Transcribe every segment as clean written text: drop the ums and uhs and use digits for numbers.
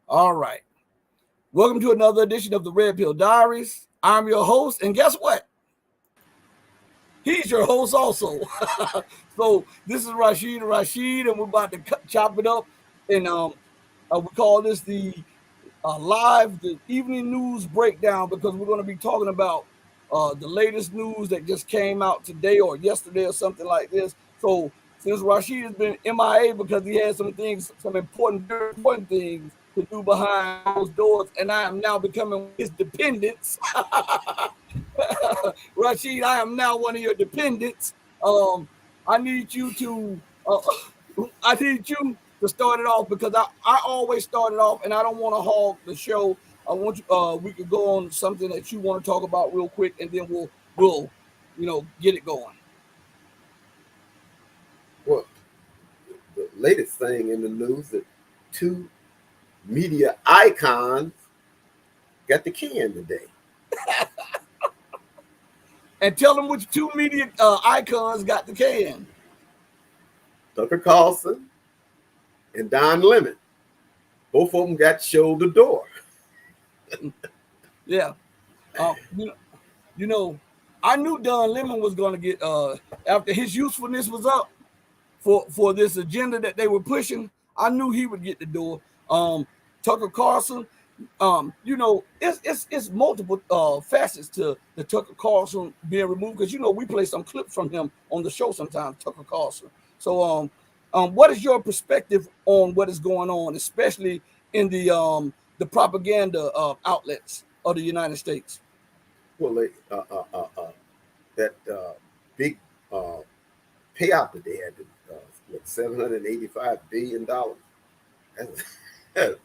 All right. Welcome to another edition of the Red Pill Diaries. I'm your host, and guess what? He's your host also. So this is Rashid, and we're about to chop it up. And we call this the evening news breakdown because we're going to be talking about the latest news that just came out today or yesterday or something like this. So since Rashid has been MIA because he had some important, very important things to do behind those doors, and I am now becoming his dependents. Rashid, I am now one of your dependents. I need you to uh, I need you to start it off because I always start it off and I don't want to hog the show. I want you we could go on something that you want to talk about real quick and then we'll get it going. Well, the latest thing in the news that two media icons got the can today. And tell them which two media icons got the can. Tucker Carlson and Don Lemon. Both of them got showed the door. Yeah. Uh, you know, I knew Don Lemon was going to get after his usefulness was up for this agenda that they were pushing. I knew he would get the door. Tucker Carlson, it's multiple facets to the Tucker Carlson being removed because we play some clips from him on the show sometimes. Tucker Carlson. So, what is your perspective on what is going on, especially in the propaganda outlets of the United States? Well, that big payout that they had, $785 billion. That's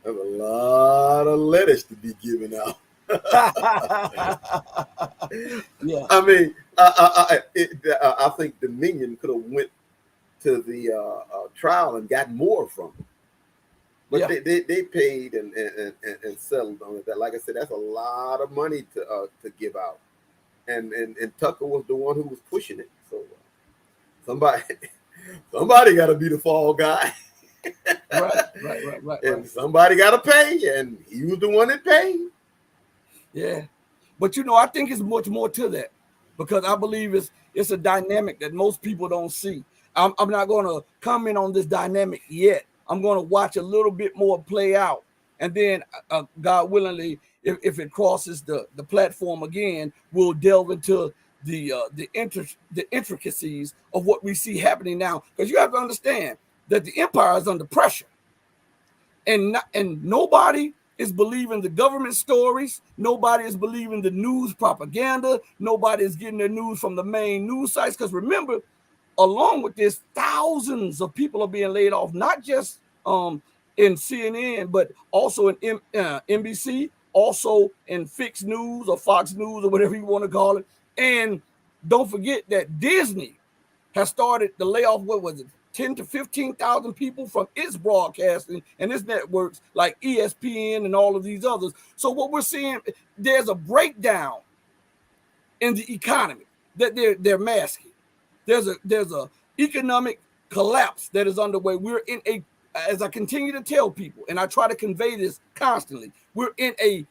a lot of lettuce to be given out. Yeah. I mean, I think Dominion could have went to the trial and got more from it. But Yeah. they paid and settled on it. That, like I said, that's a lot of money to give out. And Tucker was the one who was pushing it. So somebody got to be the fall guy. Right. And somebody got to pay, and he was the one that paid. Yeah, but I think it's much more to that because I believe it's a dynamic that most people don't see. I'm not going to comment on this dynamic yet. I'm going to watch a little bit more play out, and then God willingly, if it crosses the platform again, we'll delve into the intricacies of what we see happening now. Because you have to understand that the empire is under pressure, and nobody is believing the government stories. Nobody is believing the news propaganda. Nobody is getting their news from the main news sites. Because remember, along with this, thousands of people are being laid off, not just in CNN, but also in NBC, also in Fixed News or Fox News or whatever you want to call it. And don't forget that Disney has started the layoff. What was it? 10 to 15,000 people from its broadcasting and its networks like ESPN and all of these others. So what we're seeing, there's a breakdown in the economy that they're masking. There's a economic collapse that is underway. We're in as I continue to tell people, and I try to convey this constantly, we're in a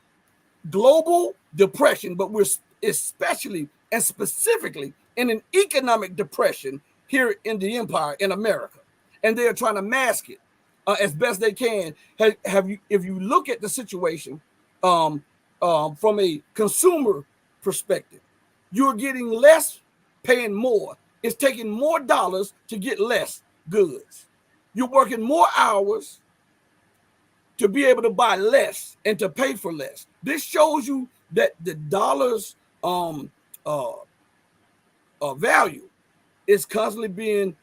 global depression, but we're especially and specifically in an economic depression here in the empire in America, and they're trying to mask it as best they can. If you look at the situation from a consumer perspective, you're getting less, paying more. It's taking more dollars to get less goods. You're working more hours to be able to buy less and to pay for less. This shows you that the dollar's value is constantly being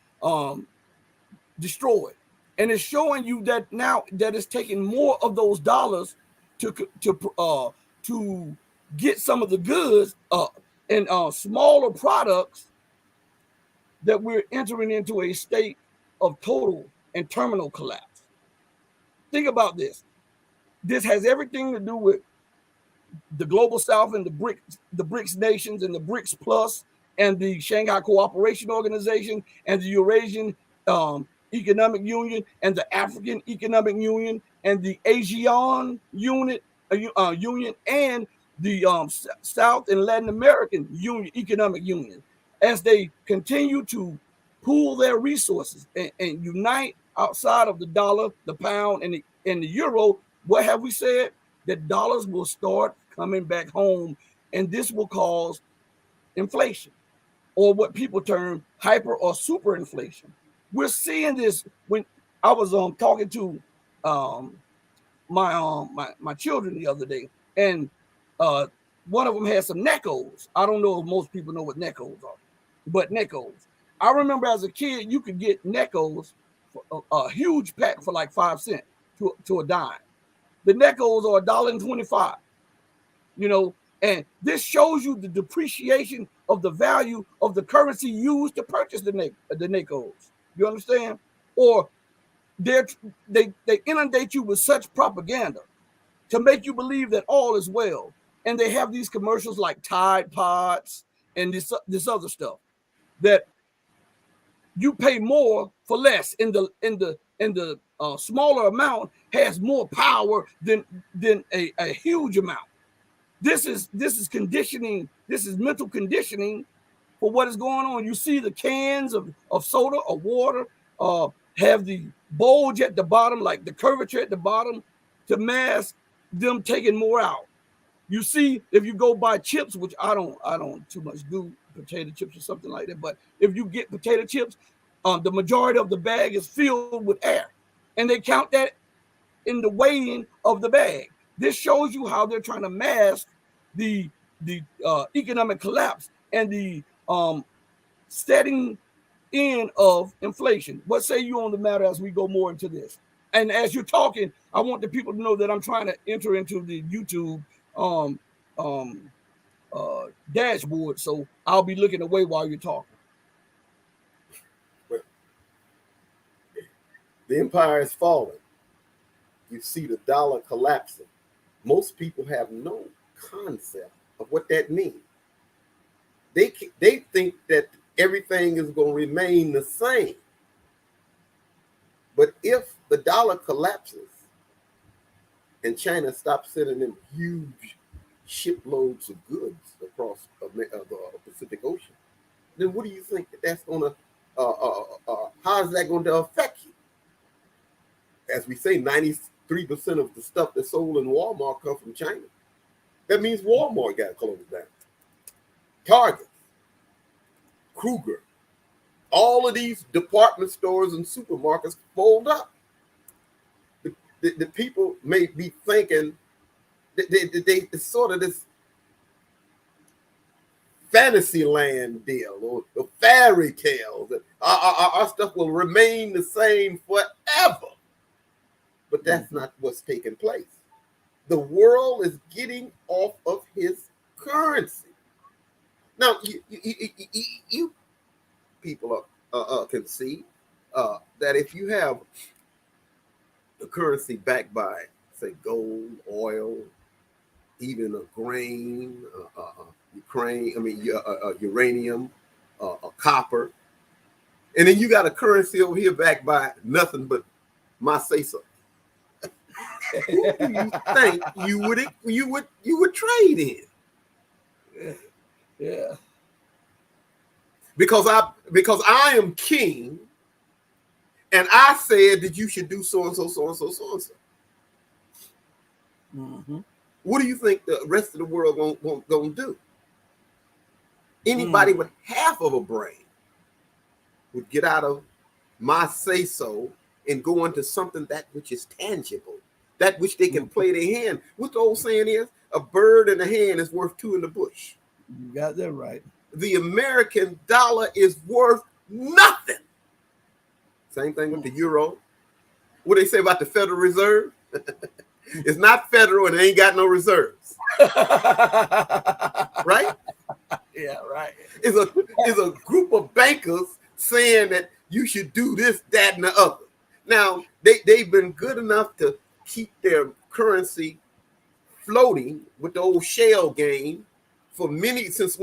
destroyed, and it's showing you that now that it's taking more of those dollars to get some of the goods and smaller products, that we're entering into a state of total and terminal collapse. Think about this. This has everything to do with the global South and the BRICS nations and the BRICS Plus and the Shanghai Cooperation Organization and the Eurasian Economic Union and the African Economic Union and the ASEAN Union and the South and Latin American Union, Economic Union, as they continue to pool their resources and unite outside of the dollar, the pound, and the euro. What have we said? That dollars will start coming back home, and this will cause inflation, or what people term hyper or super inflation. We're seeing this when I was talking to um, my children the other day, and uh, one of them had some Neckos. I don't know if most people know what Neckos are, but Neckos. I remember as a kid, you could get Neckos for a huge pack for like 5 cents to a dime. The Neckos are $1.25. You know, and this shows you the depreciation of the value of the currency used to purchase the Neckos. You understand? Or they they inundate you with such propaganda to make you believe that all is well. And they have these commercials like Tide Pods and this other stuff that you pay more for less in the smaller amount has more power than a huge amount. This is conditioning. This is mental conditioning for what is going on. You see the cans of soda or water have the bulge at the bottom, like the curvature at the bottom, to mask them taking more out. You see, if you go buy chips, which I don't too much do potato chips or something like that, but if you get potato chips, the majority of the bag is filled with air, and they count that in the weighing of the bag. This shows you how they're trying to mask the economic collapse and the setting in of inflation. What say you on the matter as we go more into this? And as you're talking, I want the people to know that I'm trying to enter into the YouTube um, um, dashboard, so I'll be looking away while you're talking. But the empire is falling. You see the dollar collapsing. Most people have no concept of what that means. They think that everything is going to remain the same. But if the dollar collapses and China stops sending them huge shiploads of goods across the Pacific Ocean, then what do you think that's going to, how is that going to affect you? As we say, 93% of the stuff that's sold in Walmart come from China. That means Walmart got closed down. Target, Kruger, all of these department stores and supermarkets fold up. The people may be thinking it's sort of this fantasy land deal or the fairy tale that our stuff will remain the same forever. But that's not what's taking place. The world is getting off of his currency. Now, you people can see that if you have the currency backed by, say, gold, oil, even a grain, uranium, copper, and then you got a currency over here backed by nothing but my say-so. Who do you think you would trade in? Yeah. Because I am king, and I said that you should do so and so, so and so, so and so. Mm-hmm. What do you think the rest of the world gonna do? Anybody with half of a brain would get out of my say so and go into something that which is tangible, that which they can play their hand. What the old saying is, a bird in the hand is worth two in the bush. You got that right. The American dollar is worth nothing. Same thing with the euro. What do they say about the Federal Reserve? It's not federal and it ain't got no reserves. Right? Yeah, right. It's a group of bankers saying that you should do this, that, and the other. Now, they've been good enough to keep their currency floating with the old shell game for many, since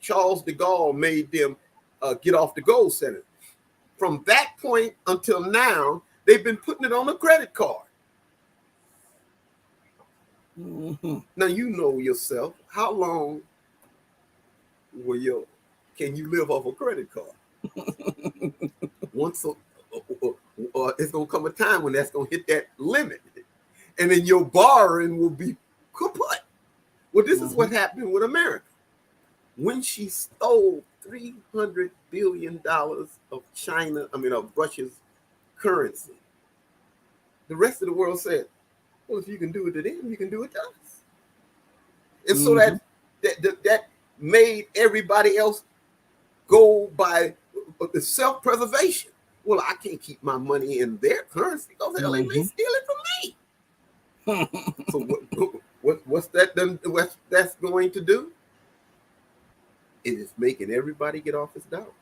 Charles de Gaulle made them get off the gold standard. From that point until now, They've been putting it on a credit card. Mm-hmm. Now you know yourself. How long can you live off a credit card? Once it's gonna come a time when that's gonna hit that limit, and then your borrowing will be kaput. Well, this is what happened with America when she stole $300 billion of Russia's currency. The rest of the world said, "Well, if you can do it to them, you can do it to us." And so that made everybody else go by the self-preservation. Well, I can't keep my money in their currency because hell, they may steal it from me. So what's that's going to do? It is making everybody get off his dollar.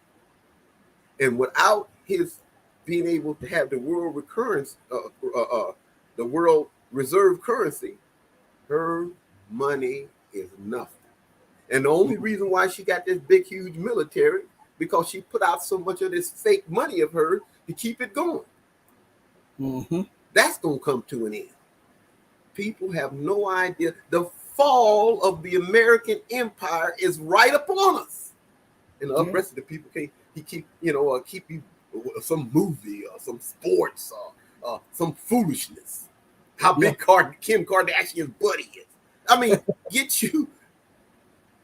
And without his being able to have the world recurrence, the world reserve currency, her money is nothing. And the only reason why she got this big, huge military, because she put out so much of this fake money of hers to keep it going. That's going to come to an end. People have no idea. The fall of the American empire is right upon us. And the rest of the people keep you some movie or some sports or some foolishness. How big Kim Kardashian's buddy is. I mean, get you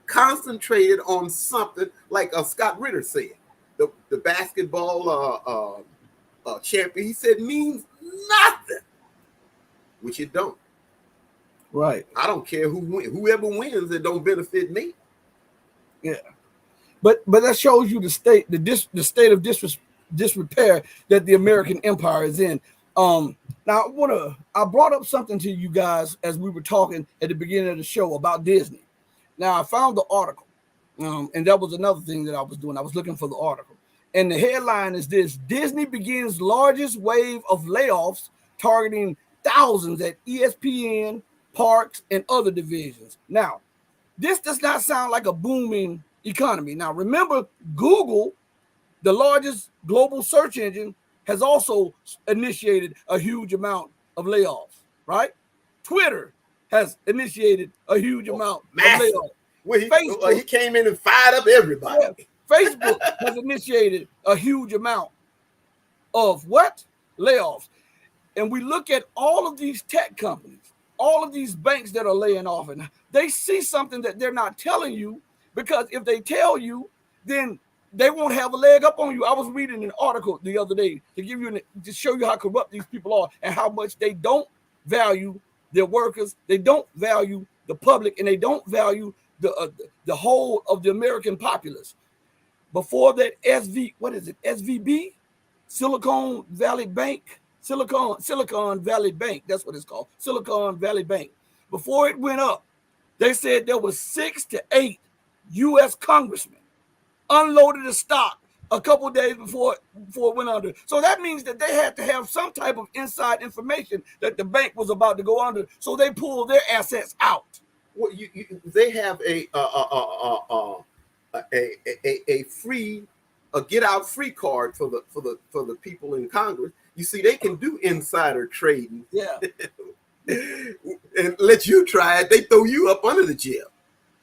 concentrated on something like Scott Ritter said. The basketball champion, he said, means nothing, which it don't. Right. I don't care who wins. Whoever wins, it don't benefit me. Yeah. But that shows you the state of disrepair that the American empire is in. Now I brought up something to you guys as we were talking at the beginning of the show about Disney. Now I found the article, and that was another thing that I was doing. I was looking for the article, and the headline is this: Disney begins largest wave of layoffs targeting thousands at ESPN, parks, and other divisions. Now, this does not sound like a booming economy. Now, remember, Google, the largest global search engine, has also initiated a huge amount of layoffs, right? Twitter has initiated a huge amount of layoffs. Well, he came in and fired up everybody. Yeah, Facebook has initiated a huge amount of what? Layoffs. And we look at all of these tech companies, all of these banks that are laying off, and they see something that they're not telling you, because if they tell you, then they won't have a leg up on you. I was reading an article the other day to show you how corrupt these people are and how much they don't value their workers, they don't value the public, and they don't value the whole of the American populace. Before that, SVB, Silicon Valley Bank. Silicon Valley Bank, that's what it's called, Silicon Valley Bank. Before it went up, they said there was 6 to 8 U.S. congressmen unloaded the stock a couple of days before it went under. So that means that they had to have some type of inside information that the bank was about to go under, so they pulled their assets out. Well, they have a free get out free card for the people in Congress. You see, they can do insider trading. Yeah. And let you try it. They throw you up under the jail.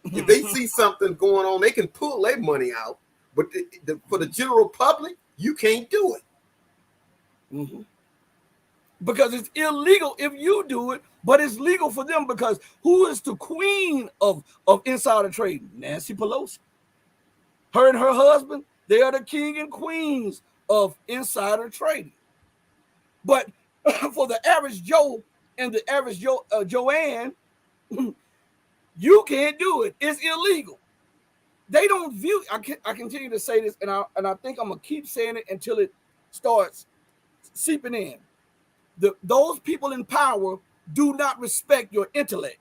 If they see something going on, they can pull their money out. But for the general public, you can't do it. Because it's illegal if you do it, but it's legal for them, because who is the queen of insider trading? Nancy Pelosi. Her and her husband, they are the king and queens of insider trading. But for the average Joe and the average Joanne, you can't do it. It's illegal. They don't view. I continue to say this, and I think I'm gonna keep saying it until it starts seeping in. Those people in power do not respect your intellect.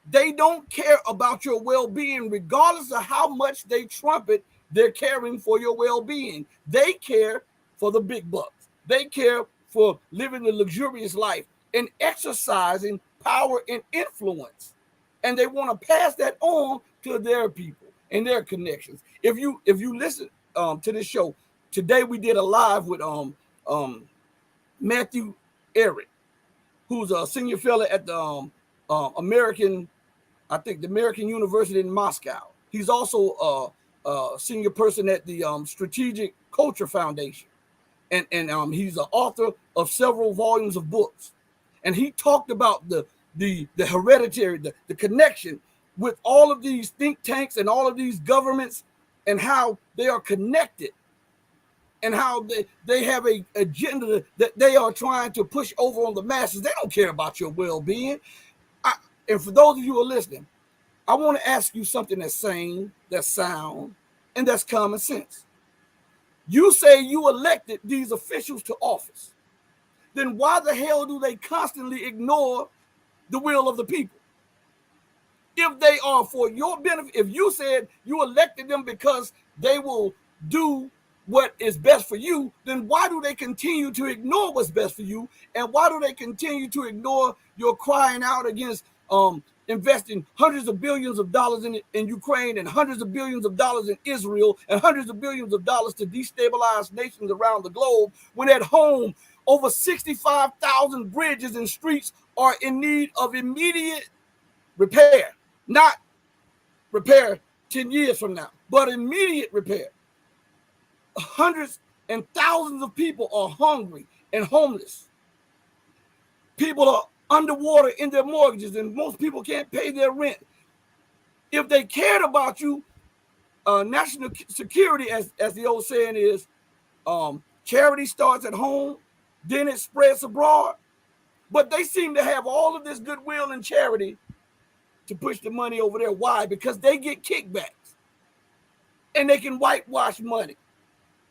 They don't care about your well-being, regardless of how much they trumpet they're caring for your well-being. They care for the big bucks. They care for living a luxurious life and exercising power and influence. And they want to pass that on to their people and their connections. If you listen to this show, today we did a live with Matthew Eric, who's a senior fellow at the American, I think the American University in Moscow. He's also a senior person at the Strategic Culture Foundation, and he's an author of several volumes of books. And he talked about the hereditary, the connection with all of these think tanks and all of these governments, and how they are connected, and how they have a agenda that they are trying to push over on the masses. They don't care about your well-being. And for those of you who are listening, I want to ask you something that's sane, that's sound, and that's common sense. You say you elected these officials to office. Then why the hell do they constantly ignore the will of the people? If they are for your benefit, if you said you elected them because they will do what is best for you, then why do they continue to ignore what's best for you? And why do they continue to ignore your crying out against investing hundreds of billions of dollars in Ukraine, and hundreds of billions of dollars in Israel, and hundreds of billions of dollars to destabilize nations around the globe, when at home over 65,000 bridges and streets are in need of immediate repair? Not repair 10 years from now, but immediate repair. Hundreds and thousands of people are hungry and homeless. People are underwater in their mortgages, and most people can't pay their rent. If they cared about you, national security, as the old saying is, charity starts at home, then it spreads abroad. But they seem to have all of this goodwill and charity to push the money over there. Why? Because they get kickbacks, and they can whitewash money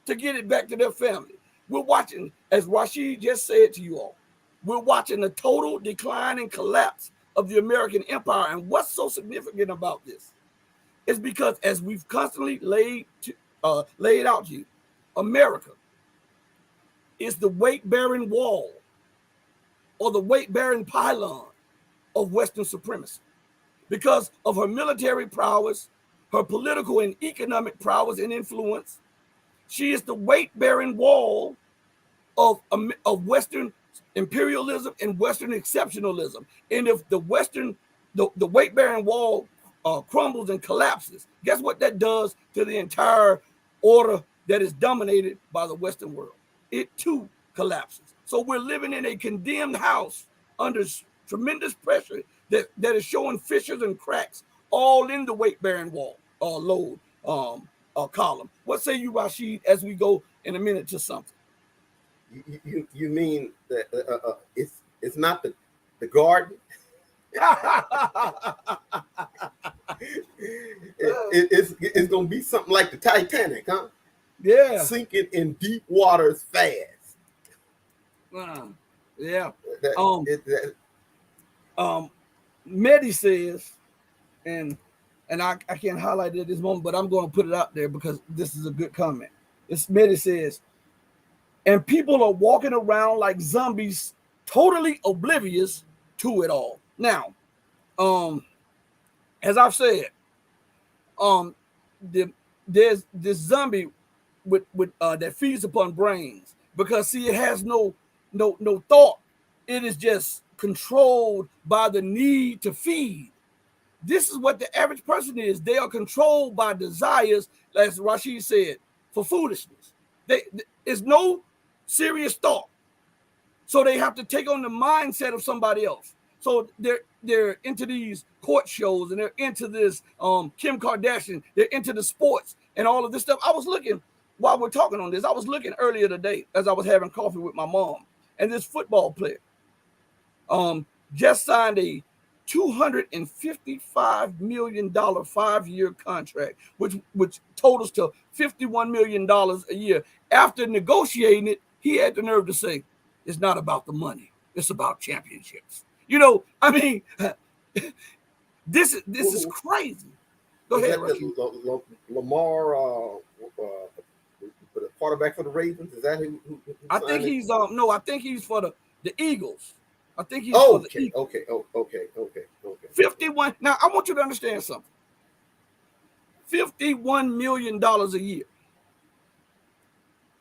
to get it back to their family. We're watching, as Rashid just said to you all, we're watching the total decline and collapse of the American empire. And what's so significant about this is because, as we've constantly laid out to you, America is the weight-bearing wall, or the weight-bearing pylon of Western supremacy. Because of her military prowess, her political and economic prowess and influence, she is the weight-bearing wall of Western imperialism and Western exceptionalism. And if the weight-bearing wall crumbles and collapses, guess what that does to the entire order that is dominated by the Western world? It too collapses. So we're living in a condemned house under tremendous pressure that is showing fissures and cracks all in the weight-bearing wall load column. What say you, Rashid, as we go in a minute to something? You mean that it's not the garden? It's gonna be something like the Titanic, huh? Yeah, sinking in deep waters fast. Yeah. Medi says, and I can't highlight it at this moment, but I'm going to put it out there because this is a good comment. This Medi says, and people are walking around like zombies, totally oblivious to it all. Now, as I've said, there's this zombie with that feeds upon brains, because see, it has no thought. It is just controlled by the need to feed. This is what the average person is. They are controlled by desires, as Rashid said, for foolishness. There's no serious thought. So they have to take on the mindset of somebody else. So they're into these court shows, and they're into this Kim Kardashian. They're into the sports and all of this stuff. I was looking, while we're talking on this, I was looking earlier today as I was having coffee with my mom, and this football player just signed a $255 million 5-year contract, which totals to $51 million a year. After negotiating it, he had the nerve to say, it's not about the money. It's about championships. You know, I mean, this is crazy. Go ahead, Lamar, the quarterback for the Ravens. Is that who I think he's no, I think he's for the Eagles. I think he's for the Eagles. Okay. 51. Now I want you to understand something. $51 million a year.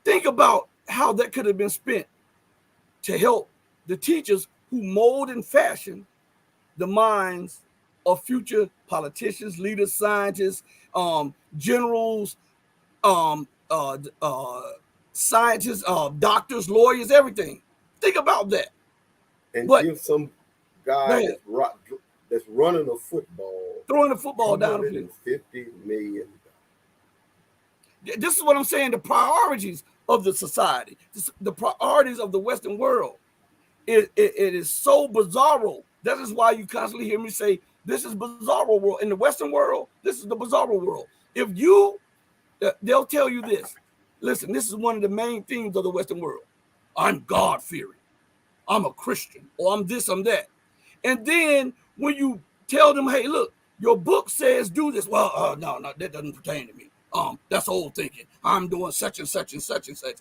Think about how that could have been spent to help the teachers who mold and fashion the minds of future politicians, leaders, scientists, generals, um, uh, uh, scientists, doctors, lawyers, everything. Think about that. And But give some go guy ahead, that's running a football throwing the football down the field. $250 million. This is what I'm saying. The priorities of the society, the priorities of the Western world, it is so bizarro. That is why you constantly hear me say, this is bizarro world. In the Western world, this is the bizarro world. If you, they'll tell you this. Listen, this is one of the main themes of the Western world. I'm God-fearing. I'm a Christian, or I'm this, I'm that. And then when you tell them, hey, look, your book says do this. Well, no, that doesn't pertain to me. That's old thinking. I'm doing such and such and such and such.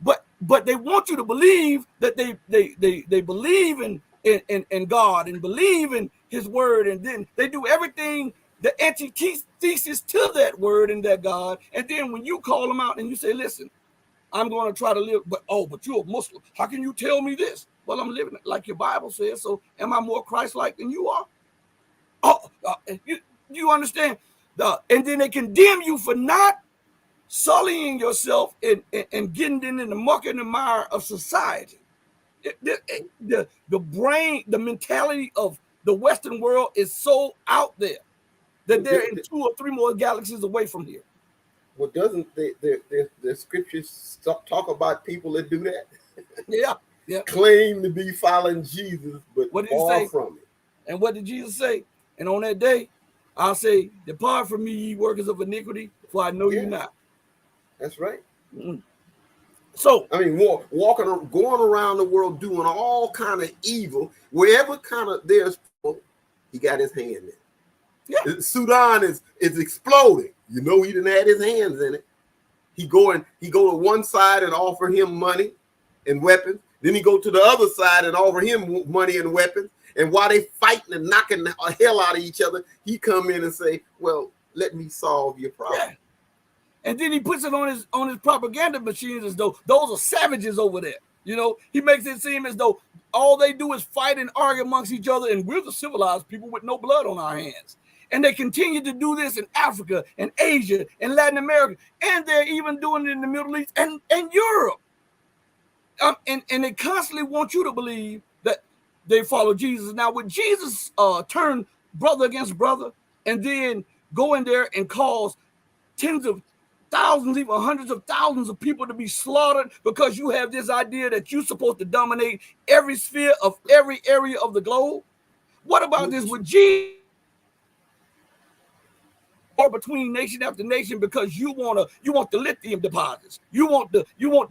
But they want you to believe that they believe in God and believe in His word, and then they do everything the antithesis to that word and that God. And then when you call them out and you say, listen, I'm going to try to live, but you're a Muslim. How can you tell me this? Well, I'm living it like your Bible says. So am I more Christ-like than you are? You understand? And then they condemn you for not sullying yourself and getting in the muck and the mire of society. The brain, the mentality of the Western world is so out there that they're in 2 or 3 more galaxies away from here. Well, doesn't the scriptures talk about people that do that? Yeah. Claim to be following Jesus, but what did he far say? from it. And what did Jesus say? And on that day, I'll say, depart from me, ye workers of iniquity, for I know you not. That's right. Mm-hmm. So I mean, going around the world doing all kind of evil, wherever kind of there's trouble, he got his hand in. Yeah. Sudan is exploding. You know, he didn't have his hands in it. He go to one side and offer him money and weapons. Then he go to the other side and offer him money and weapons. And while they fighting and knocking the hell out of each other, he come in and say, well, let me solve your problem. Yeah. And then he puts it on his propaganda machines as though those are savages over there. You know, he makes it seem as though all they do is fight and argue amongst each other, and we're the civilized people with no blood on our hands. And they continue to do this in Africa and Asia and Latin America, and they're even doing it in the Middle East and Europe. And they constantly want you to believe that they follow Jesus. Now, when Jesus turned brother against brother and then go in there and cause tens of thousands, even hundreds of thousands of people to be slaughtered because you have this idea that you're supposed to dominate every sphere of every area of the globe. What about this with Jesus? Or between nation after nation because you want the lithium deposits, you want the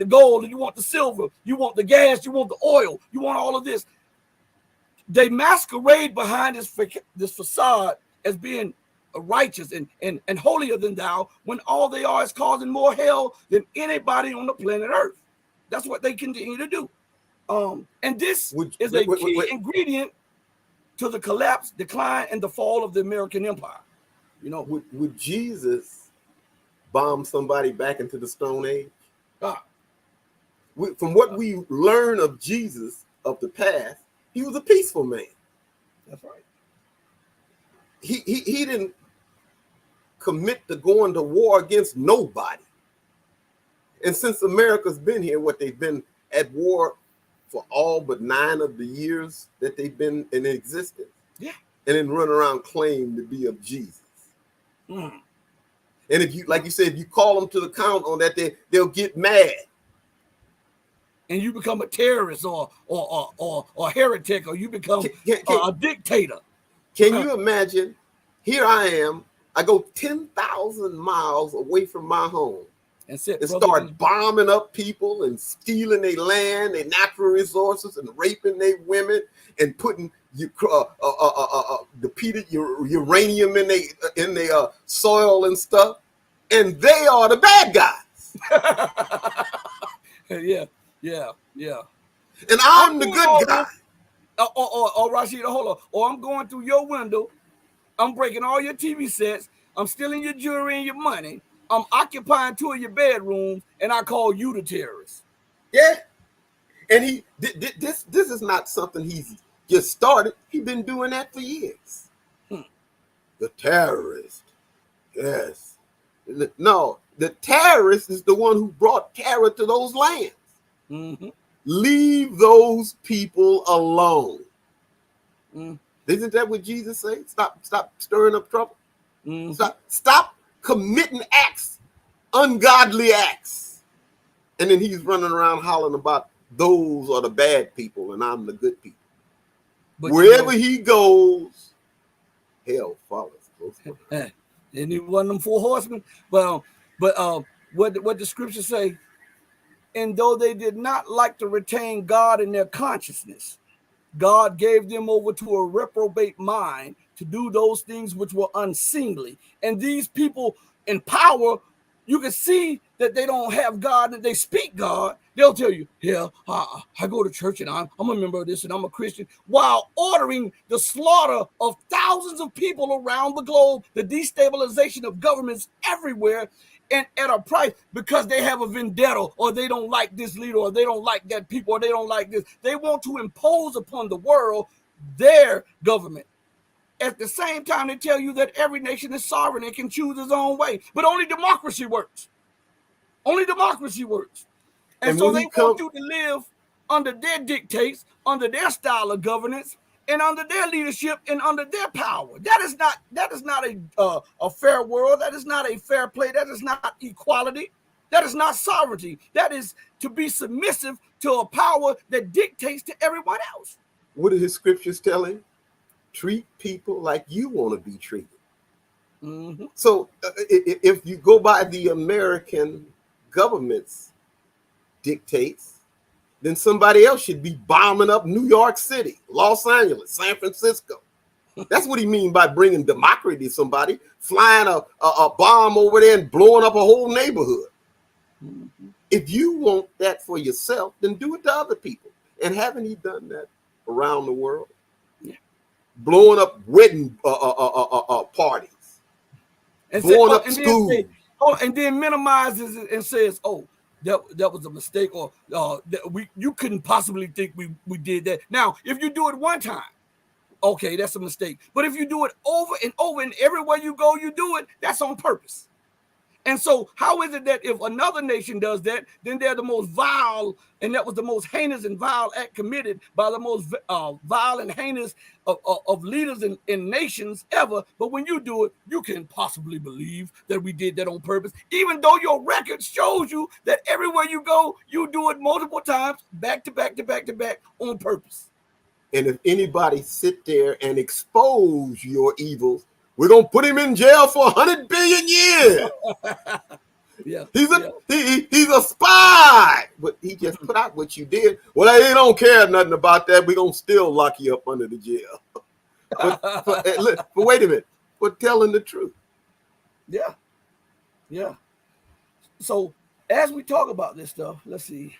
gold, and you want the silver, you want the gas, you want the oil, you want all of this. They masquerade behind this facade as being righteous and holier than thou, when all they are is causing more hell than anybody on the planet Earth. That's what they continue to do. And this is a key ingredient to the collapse, decline, and the fall of the American empire. You know, would Jesus bomb somebody back into the Stone Age? From what we learn of Jesus of the past, he was a peaceful man. That's right. He didn't commit to going to war against nobody. And since America's been here, they've been at war for all but 9 of the years that they've been in existence. Yeah. And then run around claim to be of Jesus. Mm. And if you, like you said, if you call them to the count on that, they'll get mad. And you become a terrorist or a heretic, or you become a dictator. Can you imagine? Here I am. I go 10,000 miles away from my home and start bombing up people and stealing their land, their natural resources, and raping their women and putting depleted uranium in their soil and stuff, and they are the bad guys. Yeah. And I'm the good guy. Or Rashida, hold on. Or I'm going through your window. I'm breaking all your TV sets. I'm stealing your jewelry and your money. I'm occupying 2 of your bedrooms, and I call you the terrorist. Yeah. And this is not something he's just started. He's been doing that for years. The terrorist. Yes. No, the terrorist is the one who brought terror to those lands. Mm-hmm. Leave those people alone. Mm. Isn't that what Jesus said? Stop stirring up trouble. Mm-hmm. Stop committing acts, ungodly acts. And then he's running around hollering about those are the bad people and I'm the good people. But wherever he goes, hell follows. And he one of them 4 horsemen. But what the scriptures say, and though they did not like to retain God in their consciousness, God gave them over to a reprobate mind to do those things which were unseemly. And these people in power, you can see that they don't have God and they speak God. They'll tell you, yeah, I go to church and I'm a member of this and I'm a Christian, while ordering the slaughter of thousands of people around the globe, the destabilization of governments everywhere, and at a price, because they have a vendetta, or they don't like this leader, or they don't like that people, or they don't like this. They want to impose upon the world their government. At the same time, they tell you that every nation is sovereign and can choose its own way, but only democracy works. Only democracy works. And so they want you to live under their dictates, under their style of governance, and under their leadership and under their power. That is not a fair world. That is not a fair play. That is not equality. That is not sovereignty. That is to be submissive to a power that dictates to everyone else. What are his scriptures telling? Treat people like you want to be treated. Mm-hmm. So if you go by the American government's dictates, then somebody else should be bombing up New York City, Los Angeles, San Francisco. That's what he means by bringing democracy to somebody, flying a bomb over there and blowing up a whole neighborhood. Mm-hmm. If you want that for yourself, then do it to other people. And haven't he done that around the world? Yeah. Blowing up wedding parties, and blowing up schools. And then minimizes it and says, oh, that was a mistake, or you couldn't possibly think we did that. Now, if you do it one time, okay, that's a mistake. But if you do it over and over and everywhere you go, you do it, that's on purpose. And so how is it that if another nation does that, then they're the most vile, and that was the most heinous and vile act committed by the most vile and heinous of leaders in nations ever. But when you do it, you can possibly believe that we did that on purpose, even though your record shows you that everywhere you go, you do it multiple times, back to back to back to back, on purpose. And if anybody sit there and expose your evils, we're going to put him in jail for 100 billion years. Yeah, he's a spy. But he just put out what you did. Well, they don't care nothing about that. We're going to still lock you up under the jail. But wait a minute. For telling the truth. Yeah. Yeah. So as we talk about this stuff, let's see.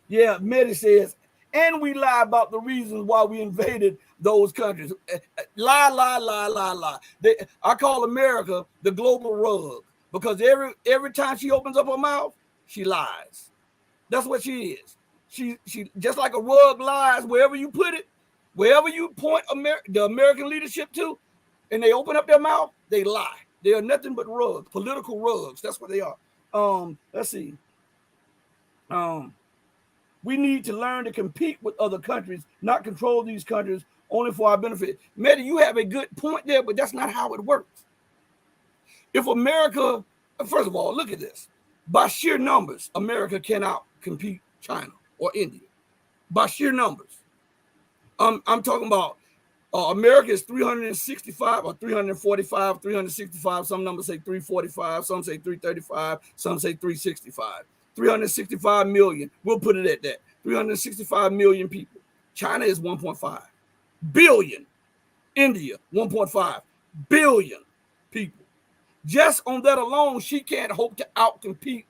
Yeah, Medi says, and we lie about the reasons why we invaded those countries. Lie. I call America the global rug, because every time she opens up her mouth, she lies. That's what she is. She just like a rug lies wherever you put it, wherever you point the American leadership to, and they open up their mouth, they lie. They are nothing but rugs, political rugs. That's what they are. Let's see. We need to learn to compete with other countries, not control these countries only for our benefit. Medi, you have a good point there, but that's not how it works. If America, first of all, look at this. By sheer numbers, America cannot compete China or India. By sheer numbers. I'm talking about America is 365 or 345, 365. Some numbers say 345, some say 335, some say 365. 365 million. We'll put it at that. 365 million people. China is 1.5 billion. India, 1.5 billion people. Just on that alone, she can't hope to outcompete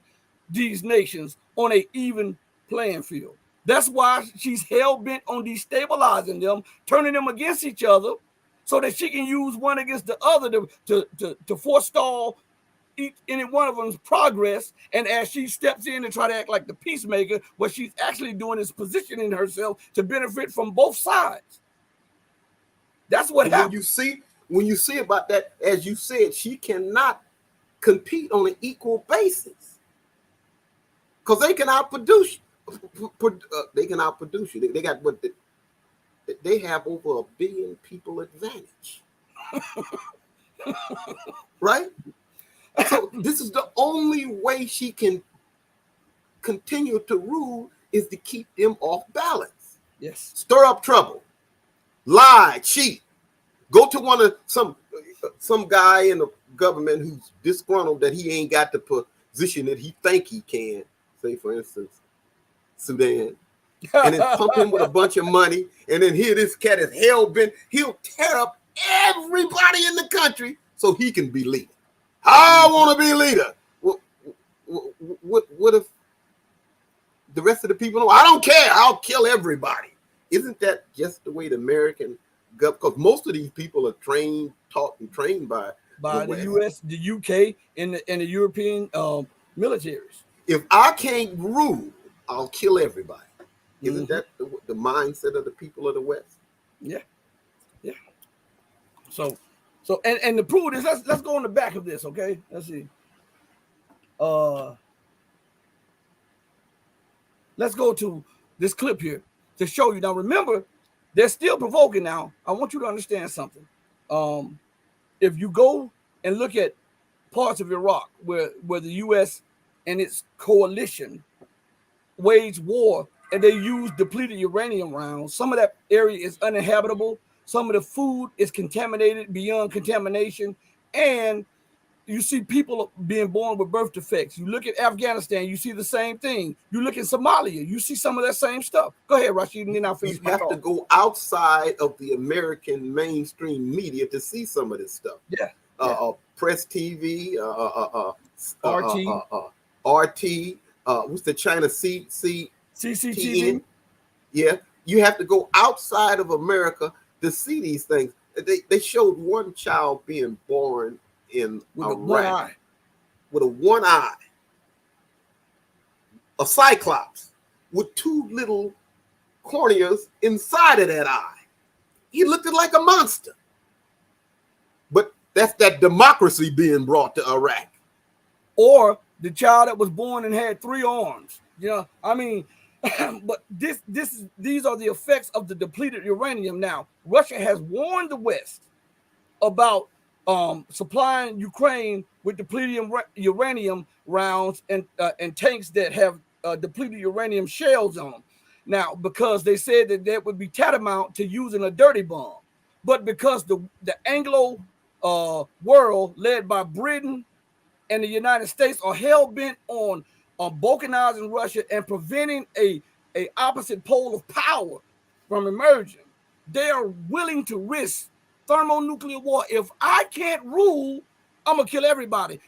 these nations on an even playing field. That's why she's hell-bent on destabilizing them, turning them against each other, so that she can use one against the other to forestall each any one of them's progress. And as she steps in and try to act like the peacemaker, what she's actually doing is positioning herself to benefit from both sides. That's what And when happened. you see about that, as you said, she cannot compete on an equal basis because they can outproduce. They can outproduce you. They got what they have over 1 billion people advantage, right? So this is the only way she can continue to rule is to keep them off balance. Yes. Stir up trouble, lie, cheat, go to some guy in the government who's disgruntled that he ain't got the position that he think he can. Say, for instance, Sudan, and then pump him with a bunch of money, and then here this cat is hell bent. He'll tear up everybody in the country so he can be leader. I want to be leader. What if the rest of the people know? I don't care. I'll kill everybody. Isn't that just the way the American government? Because most of these people are taught and trained by the U.S., the U.K., and the European militaries. If I can't rule, I'll kill everybody. Isn't that the mindset of the people of the West? Yeah, yeah. So and to prove this, let's go on the back of this, okay? Let's see. Let's go to this clip here to show you. Now, remember, they're still provoking now. I want you to understand something. If you go and look at parts of Iraq where the U.S. and its coalition waged war and they use depleted uranium rounds, some of that area is uninhabitable. Some of the food is contaminated beyond contamination. And you see people being born with birth defects. You look at Afghanistan, you see the same thing. You look at Somalia, you see some of that same stuff. Go ahead, Rashid, and then I'll finish my thought. You have to go outside of the American mainstream media to see some of this stuff. Yeah. Press TV, RT. RT, what's the China CCTV? Yeah, you have to go outside of America to see these things. They showed one child being born in Iraq with one eye, a cyclops with two little corneas inside of that eye. He looked like a monster. But that's that democracy being brought to Iraq. Or the child that was born and had 3 arms. You know, I mean, but these are the effects of the depleted uranium. Now, Russia has warned the West about supplying Ukraine with depleted uranium rounds and tanks that have depleted uranium shells on them. Now, because they said that would be tantamount to using a dirty bomb, but because the Anglo world led by Britain and the United States are hell bent on balkanizing Russia and preventing a opposite pole of power from emerging, they are willing to risk thermonuclear war. If I can't rule, I'm gonna kill everybody.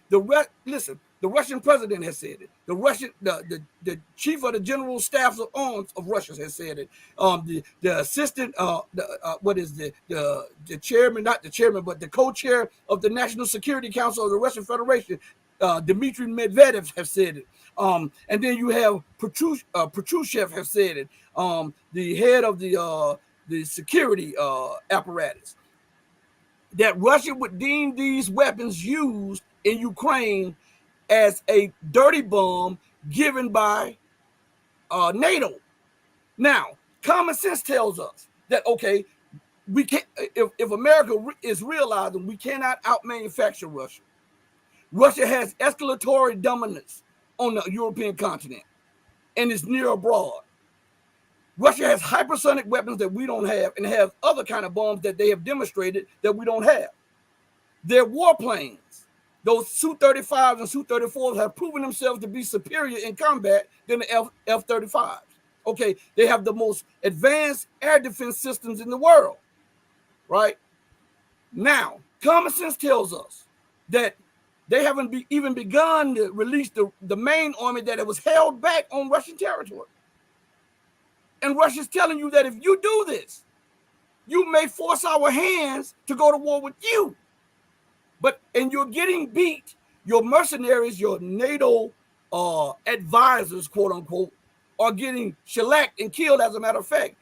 Listen, the Russian president has said it. The chief of the general staff of arms of Russia has said it. The assistant, the chairman, not the chairman, but the co-chair of the National Security Council of the Russian Federation, Dmitry Medvedev, have said it. And then you have Patrushev have said it. The head of the security apparatus, that Russia would deem these weapons used in Ukraine as a dirty bomb given by NATO. Now, common sense tells us that, okay, we can't, if America is realizing we cannot out-manufacture Russia. Russia has escalatory dominance on the European continent and is near abroad. Russia has hypersonic weapons that we don't have and have other kind of bombs that they have demonstrated that we don't have. Their warplanes, those Su-35s and Su-34s, have proven themselves to be superior in combat than the F-35s. Okay, they have the most advanced air defense systems in the world, right? Now, common sense tells us that they haven't even begun to release the main army that was held back on Russian territory. And Russia's telling you that if you do this, you may force our hands to go to war with you. And you're getting beat Your mercenaries, your NATO advisors, quote unquote, are getting shellacked and killed. As a matter of fact,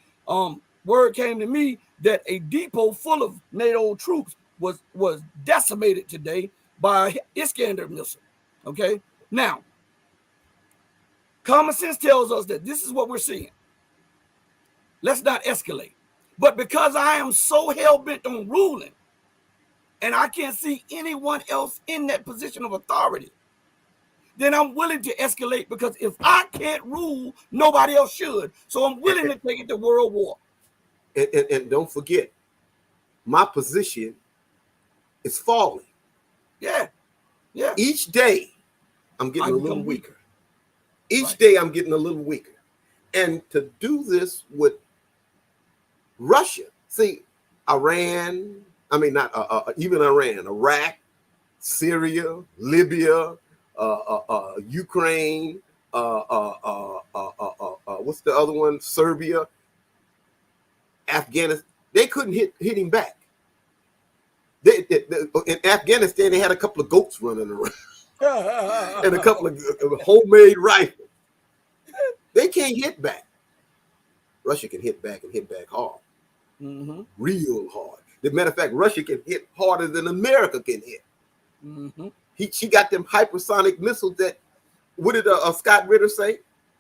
word came to me that a depot full of NATO troops was decimated today by Iskander missile. Okay, now common sense tells us that this is what we're seeing. Let's not escalate. But because I am so hell bent on ruling, and I can't see anyone else in that position of authority, then I'm willing to escalate, because if I can't rule, nobody else should. So I'm willing to take it to world war. And don't forget, my position is falling. Yeah, yeah. Each day, I'm getting a little weaker. Each Right. day, I'm getting a little weaker. And to do this with Russia, see, Iran, I mean, not even Iran, Iraq, Syria, Libya, Ukraine, what's the other one? Serbia, Afghanistan. They couldn't hit him back. In Afghanistan, they had a couple of goats running around and a couple of homemade rifles. They can't hit back. Russia can hit back and hit back hard, real hard. As a matter of fact, Russia can hit harder than America can hit. She got them hypersonic missiles that, what did Scott Ritter say?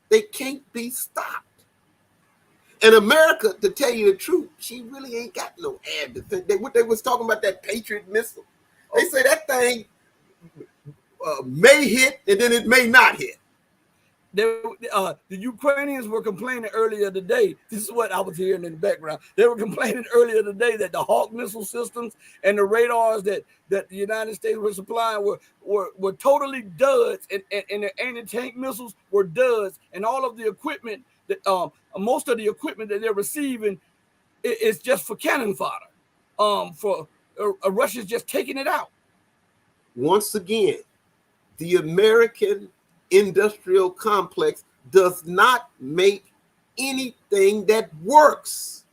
They can't be stopped. And America, to tell you the truth, she really ain't got no air defense. What they was talking about, that Patriot missile. They say that thing may hit and then it may not hit. The Ukrainians were complaining earlier today. This is what I was hearing in the background. They were complaining earlier today that the Hawk missile systems and the radars that the United States were supplying were totally duds, and the anti-tank missiles were duds, and all of the equipment that most of the equipment that they're receiving is just for cannon fodder. For Russia's just taking it out. Once again, the American industrial complex does not make anything that works.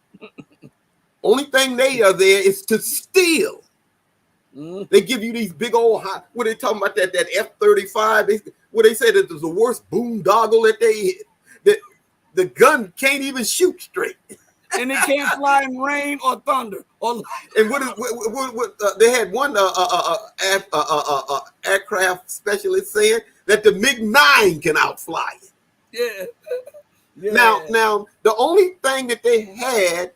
Only thing they are there is to steal. They give you these big old what they talking about, that F-35, what they said that was the worst boondoggle that the gun can't even shoot straight. And it can't fly in rain or thunder or light. And they had one aircraft specialist saying that the MiG-9 can outfly it. Yeah. Now, the only thing that they had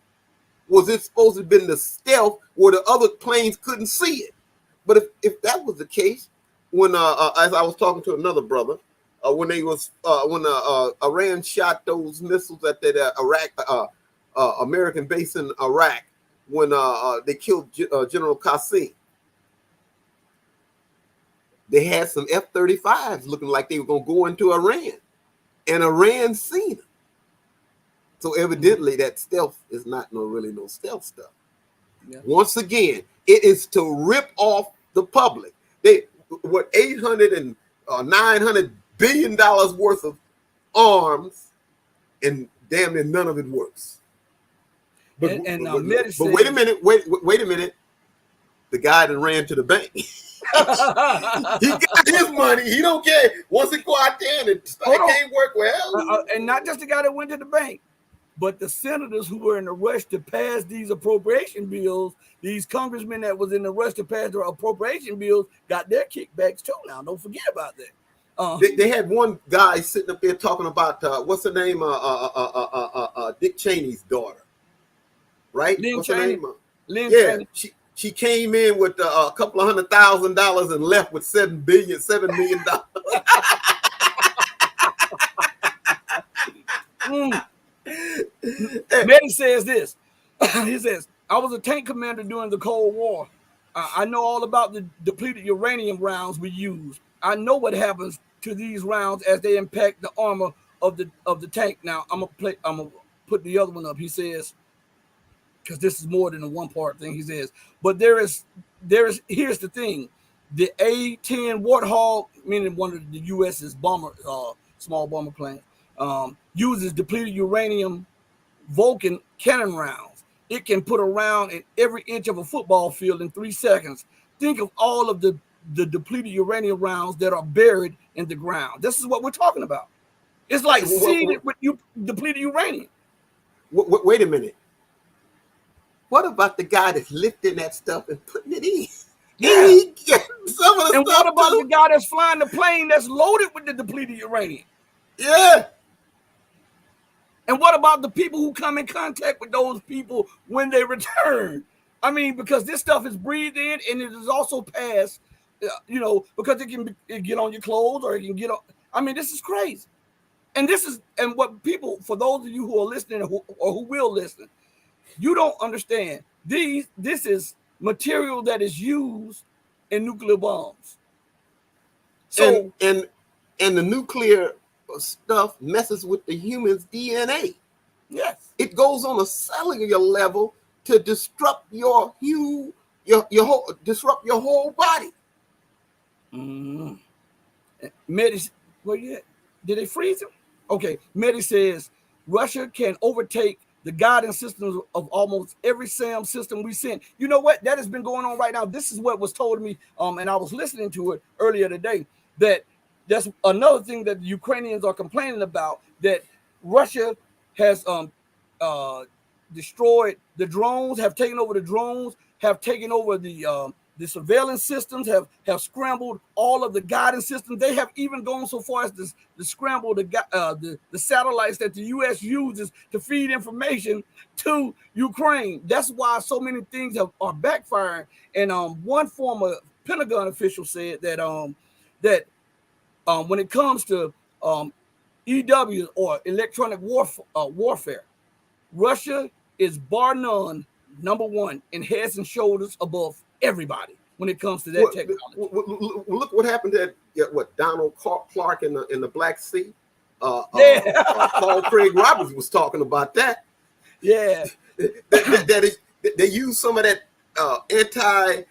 was it supposed to have been the stealth where the other planes couldn't see it. But if that was the case, when as I was talking to another brother, when Iran shot those missiles at that Iraq American base in Iraq, when they killed General Qasem, they had some F-35s looking like they were going to go into Iran, and Iran seen them. So evidently that stealth is not really no stealth stuff. Yeah. Once again, it is to rip off the public. They what $800 and $900 billion worth of arms, and damn near none of it works. But wait a minute, wait a minute. The guy that ran to the bank. He got his money. He don't care. Once it go out there and it can't work well. And not just the guy that went to the bank, but the senators who were in a rush to pass these appropriation bills, these congressmen that was in the rush to pass their appropriation bills, got their kickbacks too. Now, don't forget about that. They had one guy sitting up there talking about what's her name? Dick Cheney's daughter, right? Lynn what's Cheney. her name? Lynn yeah, Cheney. She came in with a couple of $100,000 and left with $7 million. Mehdi says this. He says, I was a tank commander during the Cold War. I know all about the depleted uranium rounds we use. I know what happens to these rounds as they impact the armor of the tank. Now I'm gonna put the other one up. He says, because this is more than a one part thing. He says, but there is here's the thing: the A-10 Warthog, meaning one of the U.S.'s small bomber planes, uses depleted uranium Vulcan cannon rounds. It can put a round in every inch of a football field in 3 seconds. Think of all of the the depleted uranium rounds that are buried in the ground. This is what we're talking about. It's like seeded with depleted uranium. Wait a minute. What about the guy that's lifting that stuff and putting it in? Yeah. He get some of the And stuff what about too? the guy that's flying the plane that's loaded with the depleted uranium? Yeah. And what about the people who come in contact with those people when they return? I mean, because this stuff is breathed in and it is also passed, because it can get on your clothes or it can get on. I mean, this is crazy. And what people, for those of you who are listening or who will listen, you don't understand. This is material that is used in nuclear bombs. So and the nuclear stuff messes with the human's DNA. yes, it goes on a cellular level to disrupt your whole body. Mm-hmm. Medi, did they freeze him? Okay, Medi says Russia can overtake the guidance systems of almost every SAM system we send. You know what? That has been going on right now. This is what was told to me, and I was listening to it earlier today. That's another thing that the Ukrainians are complaining about. That Russia has destroyed the drones, have taken over the drones, have taken over the surveillance systems, have scrambled all of the guidance systems. They have even gone so far as to scramble the satellites that the U.S. uses to feed information to Ukraine. That's why so many things are backfiring. And one former Pentagon official said that when it comes to EW or electronic warfare, Russia is bar none number one and heads and shoulders above everybody when it comes to that technology. Look what happened to Donald Clark in the Black Sea. Paul Craig Roberts was talking about that. Yeah, they used some of that anti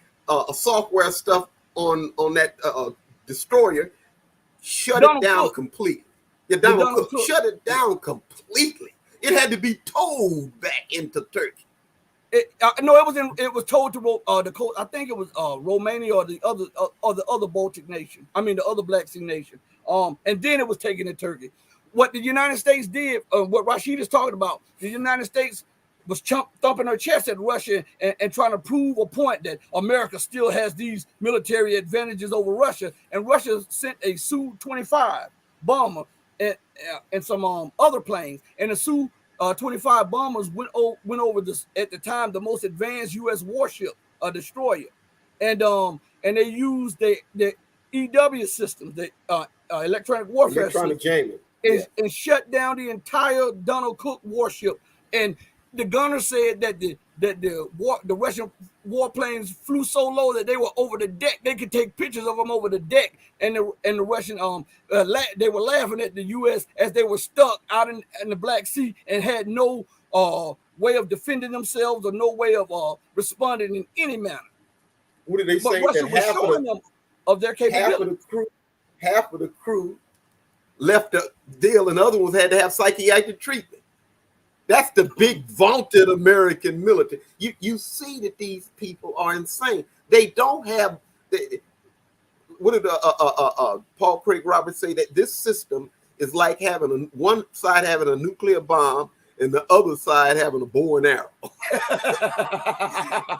software stuff on that destroyer. Shut it down completely. Yeah, Donald Cook shut it down completely. It had to be towed back into Turkey. No, it was told to I think it was Romania or the other Baltic nation. I mean the other Black Sea nation. And then it was taken to Turkey. What the United States did, what Rashid is talking about, the United States was thumping her chest at Russia and trying to prove a point that America still has these military advantages over Russia. And Russia sent a Su-25 bomber and some other planes. And the Su-25 bombers went over this at the time the most advanced U.S. warship, a destroyer, and they used the EW systems, the electronic warfare electronic jamming, and shut down the entire Donald Cook warship. And the gunner said that the Russian warplanes flew so low that they were over the deck. They could take pictures of them over the deck, and the Russian they were laughing at the U.S. as they were stuck out in the Black Sea and had no way of defending themselves or no way of responding in any manner. What did they say? Russia was showing them of their capability. Half of the crew left the deal, and other ones had to have psychiatric treatment. That's the big vaunted American military. You see that these people are insane. They don't have. What did Paul Craig Roberts say? That this system is like having one side having a nuclear bomb and the other side having a bow and arrow.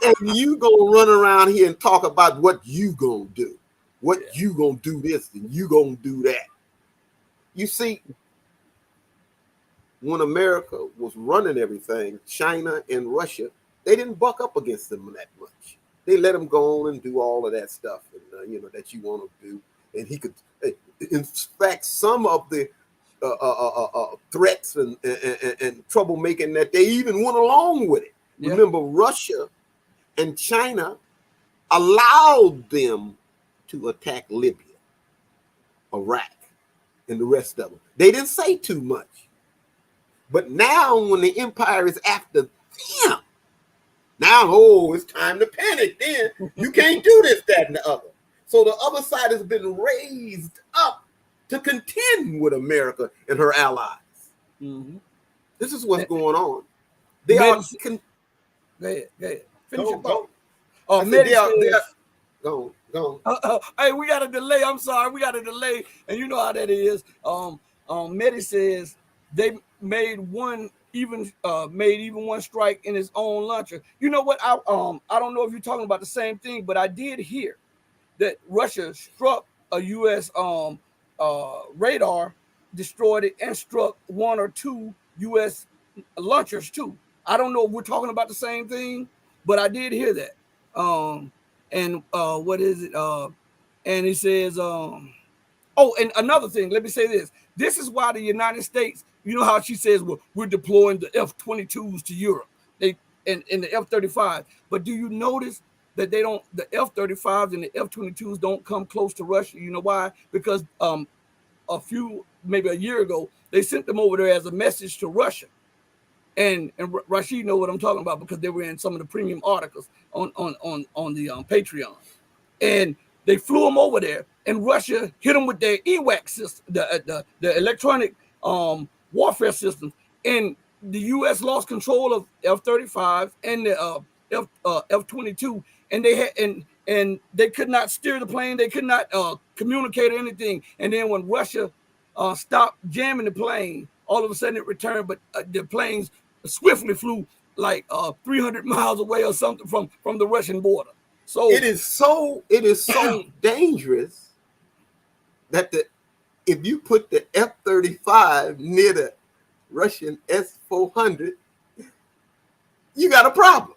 And you gonna run around here and talk about what you gonna do, you gonna do this and you gonna do that. You see, when America was running everything, China and Russia, they didn't buck up against them that much. They let them go on and do all of that stuff, and that you want to do. And he could, in fact, some of the threats and troublemaking that they even went along with it. Yeah. Remember, Russia and China allowed them to attack Libya, Iraq, and the rest of them. They didn't say too much. But now when the empire is after them, now, it's time to panic then. You can't do this, that, and the other. So the other side has been raised up to contend with America and her allies. Mm-hmm. This is what's going on. They are... Go ahead. Finish your thought. Go on. Go Hey, we got a delay. I'm sorry, we got a delay, and you know how that is. Medi says they made even one strike in his own launcher. You know what? I don't know if you're talking about the same thing, but I did hear that Russia struck a U.S. Radar, destroyed it, and struck one or two U.S. launchers too. I don't know if we're talking about the same thing, but I did hear that. And what is it? And he says, oh, and another thing, let me say this. This is why the United States, you know how she says, well, we're deploying the F-22s to Europe. And the F-35. But do you notice that the F-35s and the F-22s don't come close to Russia? You know why? Because maybe a year ago, they sent them over there as a message to Russia. And Rashid know what I'm talking about because they were in some of the premium articles on the Patreon. And they flew them over there, and Russia hit them with their EWAC system, the electronic warfare systems, and the U.S. lost control of F-35 and the F-22, and they could not steer the plane, they could not communicate or anything. And then when Russia stopped jamming the plane, all of a sudden it returned, but the planes swiftly flew like 300 miles away or something from the Russian border. So it is so dangerous that if you put the F-35 near the Russian S-400, you got a problem.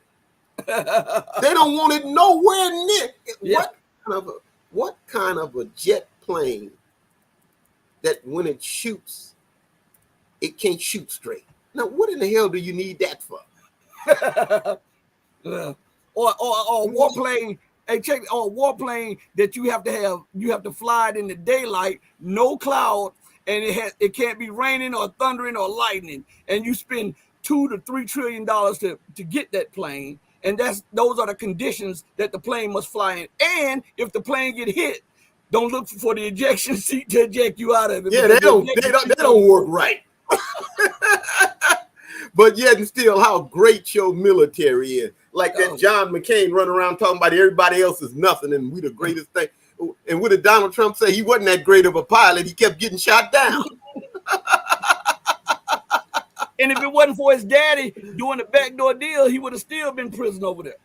They don't want it nowhere near. Yeah. What kind of a jet plane that when it shoots, it can't shoot straight? Now, what in the hell do you need that for? Or warplane. Hey, check. Or warplane that you have to fly it in the daylight, no cloud, and it can't be raining or thundering or lightning, and you spend $2 to $3 trillion to get that plane, and those are the conditions that the plane must fly in. And if the plane get hit, don't look for the ejection seat to eject you out of it. Yeah, they don't work right. But yet and still, how great your military is. Like that John McCain running around talking about everybody else is nothing and we the greatest thing. And what did Donald Trump say? He wasn't that great of a pilot. He kept getting shot down. And if it wasn't for his daddy doing the backdoor deal, he would have still been prison over there.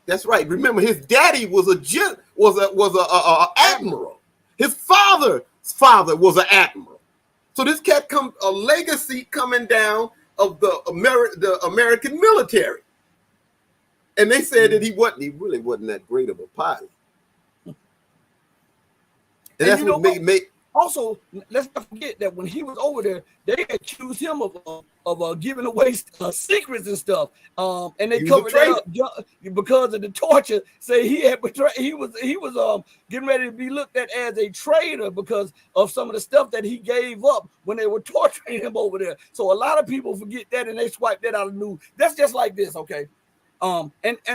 That's right. Remember, his daddy was a admiral. His father's father was an admiral. So this cat a legacy coming down of the American military. And they said that he really wasn't that great of a pilot. And that's what made. Also, let's not forget that when he was over there, they accused him of giving away secrets and stuff. And they covered that up because of the torture. Say he had betrayed. He was getting ready to be looked at as a traitor because of some of the stuff that he gave up when they were torturing him over there. So a lot of people forget that and they swipe that out of the news. That's just like this, okay? And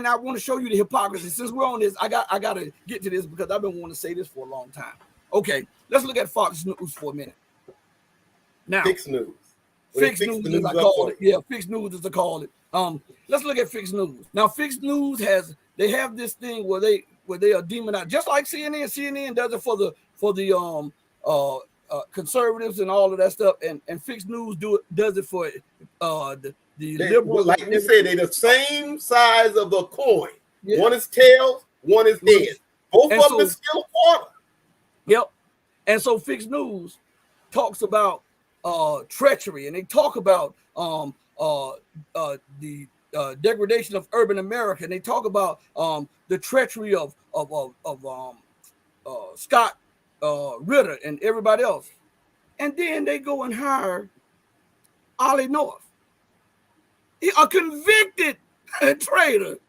I want to show you the hypocrisy. Since we're on this, I gotta get to this because I've been wanting to say this for a long time. Okay, let's look at Fox News for a minute. Now, fixed news. Fixed news, as I call it. Yeah, fixed news, as I call it. Let's look at fixed news. Now, fixed news they have this thing where they are demonized, just like CNN. CNN does it for the conservatives and all of that stuff, and fixed news does it for the liberals. Like you said, they're the same size of a coin. Yeah. One is tails, one is head. Both of them is still a quarter. Yep. And so fixed news talks about treachery, and they talk about the degradation of urban America, and they talk about the treachery of Scott Ritter and everybody else. And then they go and hire Ollie North, a convicted traitor.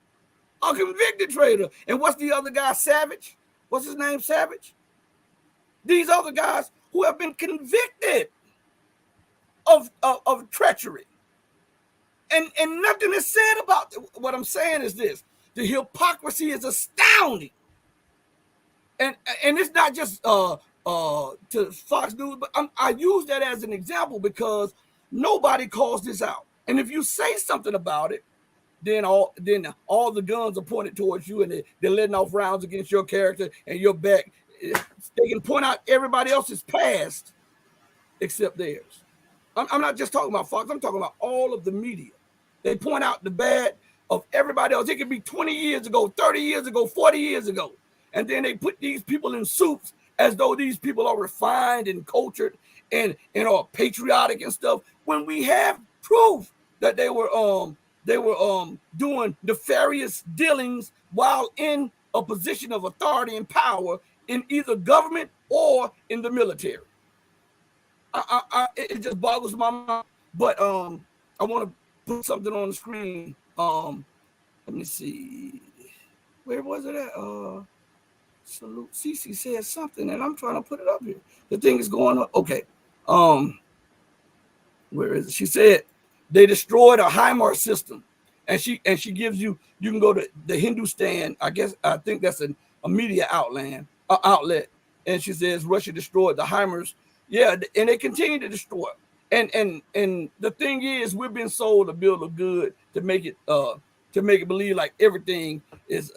A convicted traitor. And what's the other guy, Savage? What's his name, Savage? These other guys who have been convicted of treachery. And nothing is said about it. What I'm saying is this. The hypocrisy is astounding. And it's not just to Fox News, but I use that as an example because nobody calls this out. And if you say something about it, then all the guns are pointed towards you, and they're letting off rounds against your character and your back. They can point out everybody else's past except theirs. I'm not just talking about Fox. I'm talking about all of the media. They point out the bad of everybody else. It could be 20 years ago, 30 years ago, 40 years ago. And then they put these people in suits as though these people are refined and cultured and are patriotic and stuff, when we have proof that they were doing nefarious dealings while in a position of authority and power in either government or in the military. It just boggles my mind. But I want to put something on the screen. Let me see. Where was it at? Salute. Cece said something, and I'm trying to put it up here. The thing is going up. Okay. Where is it? She said they destroyed a HIMARS system, and she gives you can go to the Hindustan. I think that's a media outlet, and she says Russia destroyed the HIMARS. Yeah, and they continue to destroy. And the thing is, we've been sold a bill of good to make it believe like everything is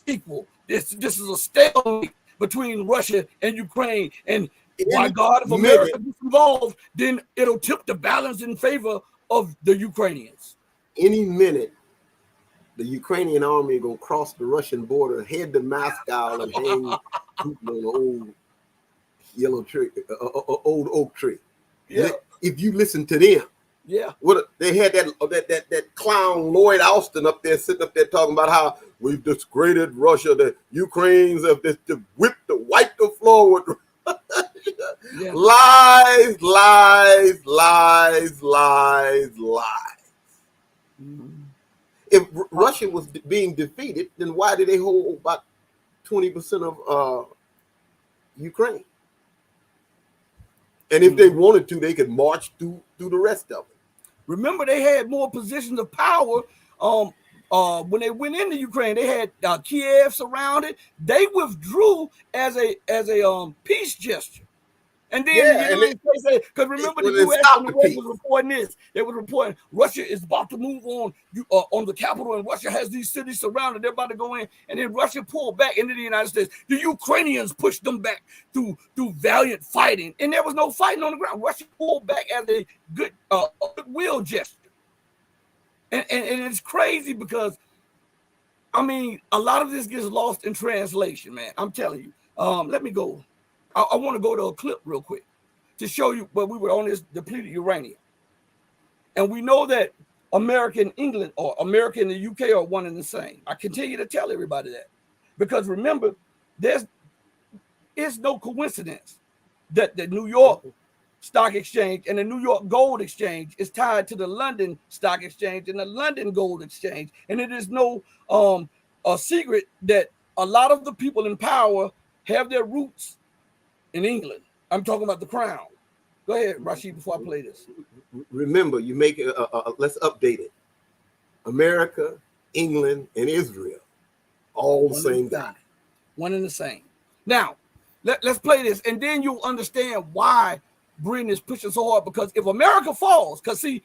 equal. This is a stalemate between Russia and Ukraine. And by God, if America gets involved, then it'll tip the balance in favor of the Ukrainians. Any minute, the Ukrainian army is gonna cross the Russian border, head to Moscow, and hang people on an old yellow tree, old oak tree. Yeah. If you listen to them, yeah, what they had that clown Lloyd Austin up there sitting up there talking about how we've discredited Russia, the Ukrainians have just wiped the floor with yeah. lies. Mm-hmm. If Russia was being defeated, then why did they hold about 20% of Ukraine? And if they wanted to, they could march through the rest of it. Remember, they had more positions of power when they went into Ukraine. They had Kiev surrounded. They withdrew as a peace gesture. And then because remember, the U.S. and the West was reporting this. They were reporting Russia is about to move on the capital, and Russia has these cities surrounded. They're about to go in, and then Russia pulled back into the United States. The Ukrainians pushed them back through valiant fighting, and there was no fighting on the ground. Russia pulled back as a goodwill gesture, and it's crazy because, I mean, a lot of this gets lost in translation, man. I'm telling you. Let me go. I want to go to a clip real quick to show you where we were on this depleted uranium. And we know that America and England or America and the UK are one and the same. I continue to tell everybody that. Because remember, it's no coincidence that the New York Stock Exchange and the New York Gold Exchange is tied to the London Stock Exchange and the London Gold Exchange. And it is no a secret that a lot of the people in power have their roots in England. I'm talking about the crown. Go ahead, Rashid, before I play this. Remember, you make it, let's update it. America, England, and Israel, all the same guy. One and the same. Now, let's play this, and then you'll understand why Britain is pushing so hard. Because if America falls, because see,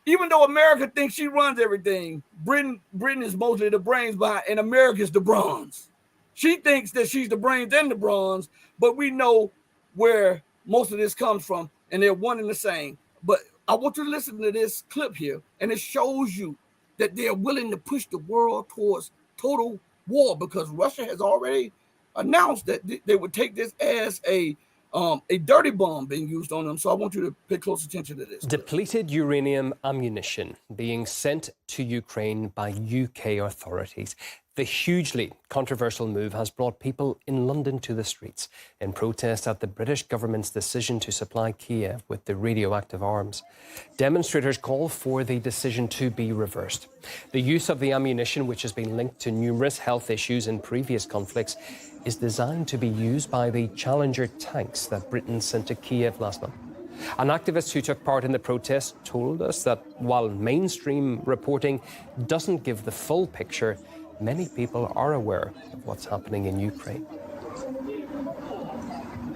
even though America thinks she runs everything, Britain is mostly the brains behind, and America is the bronze. She thinks that she's the brains and the bronze, but we know where most of this comes from, and they're one and the same. But I want you to listen to this clip here, and it shows you that they're willing to push the world towards total war, because Russia has already announced that they would take this as a dirty bomb being used on them. So I want you to pay close attention to this. Depleted uranium ammunition being sent to Ukraine by UK authorities. The hugely controversial move has brought people in London to the streets in protest at the British government's decision to supply Kiev with the radioactive arms. Demonstrators call for the decision to be reversed. The use of the ammunition, which has been linked to numerous health issues in previous conflicts, is designed to be used by the Challenger tanks that Britain sent to Kiev last month. An activist who took part in the protest told us that while mainstream reporting doesn't give the full picture, many people are aware of what's happening in Ukraine.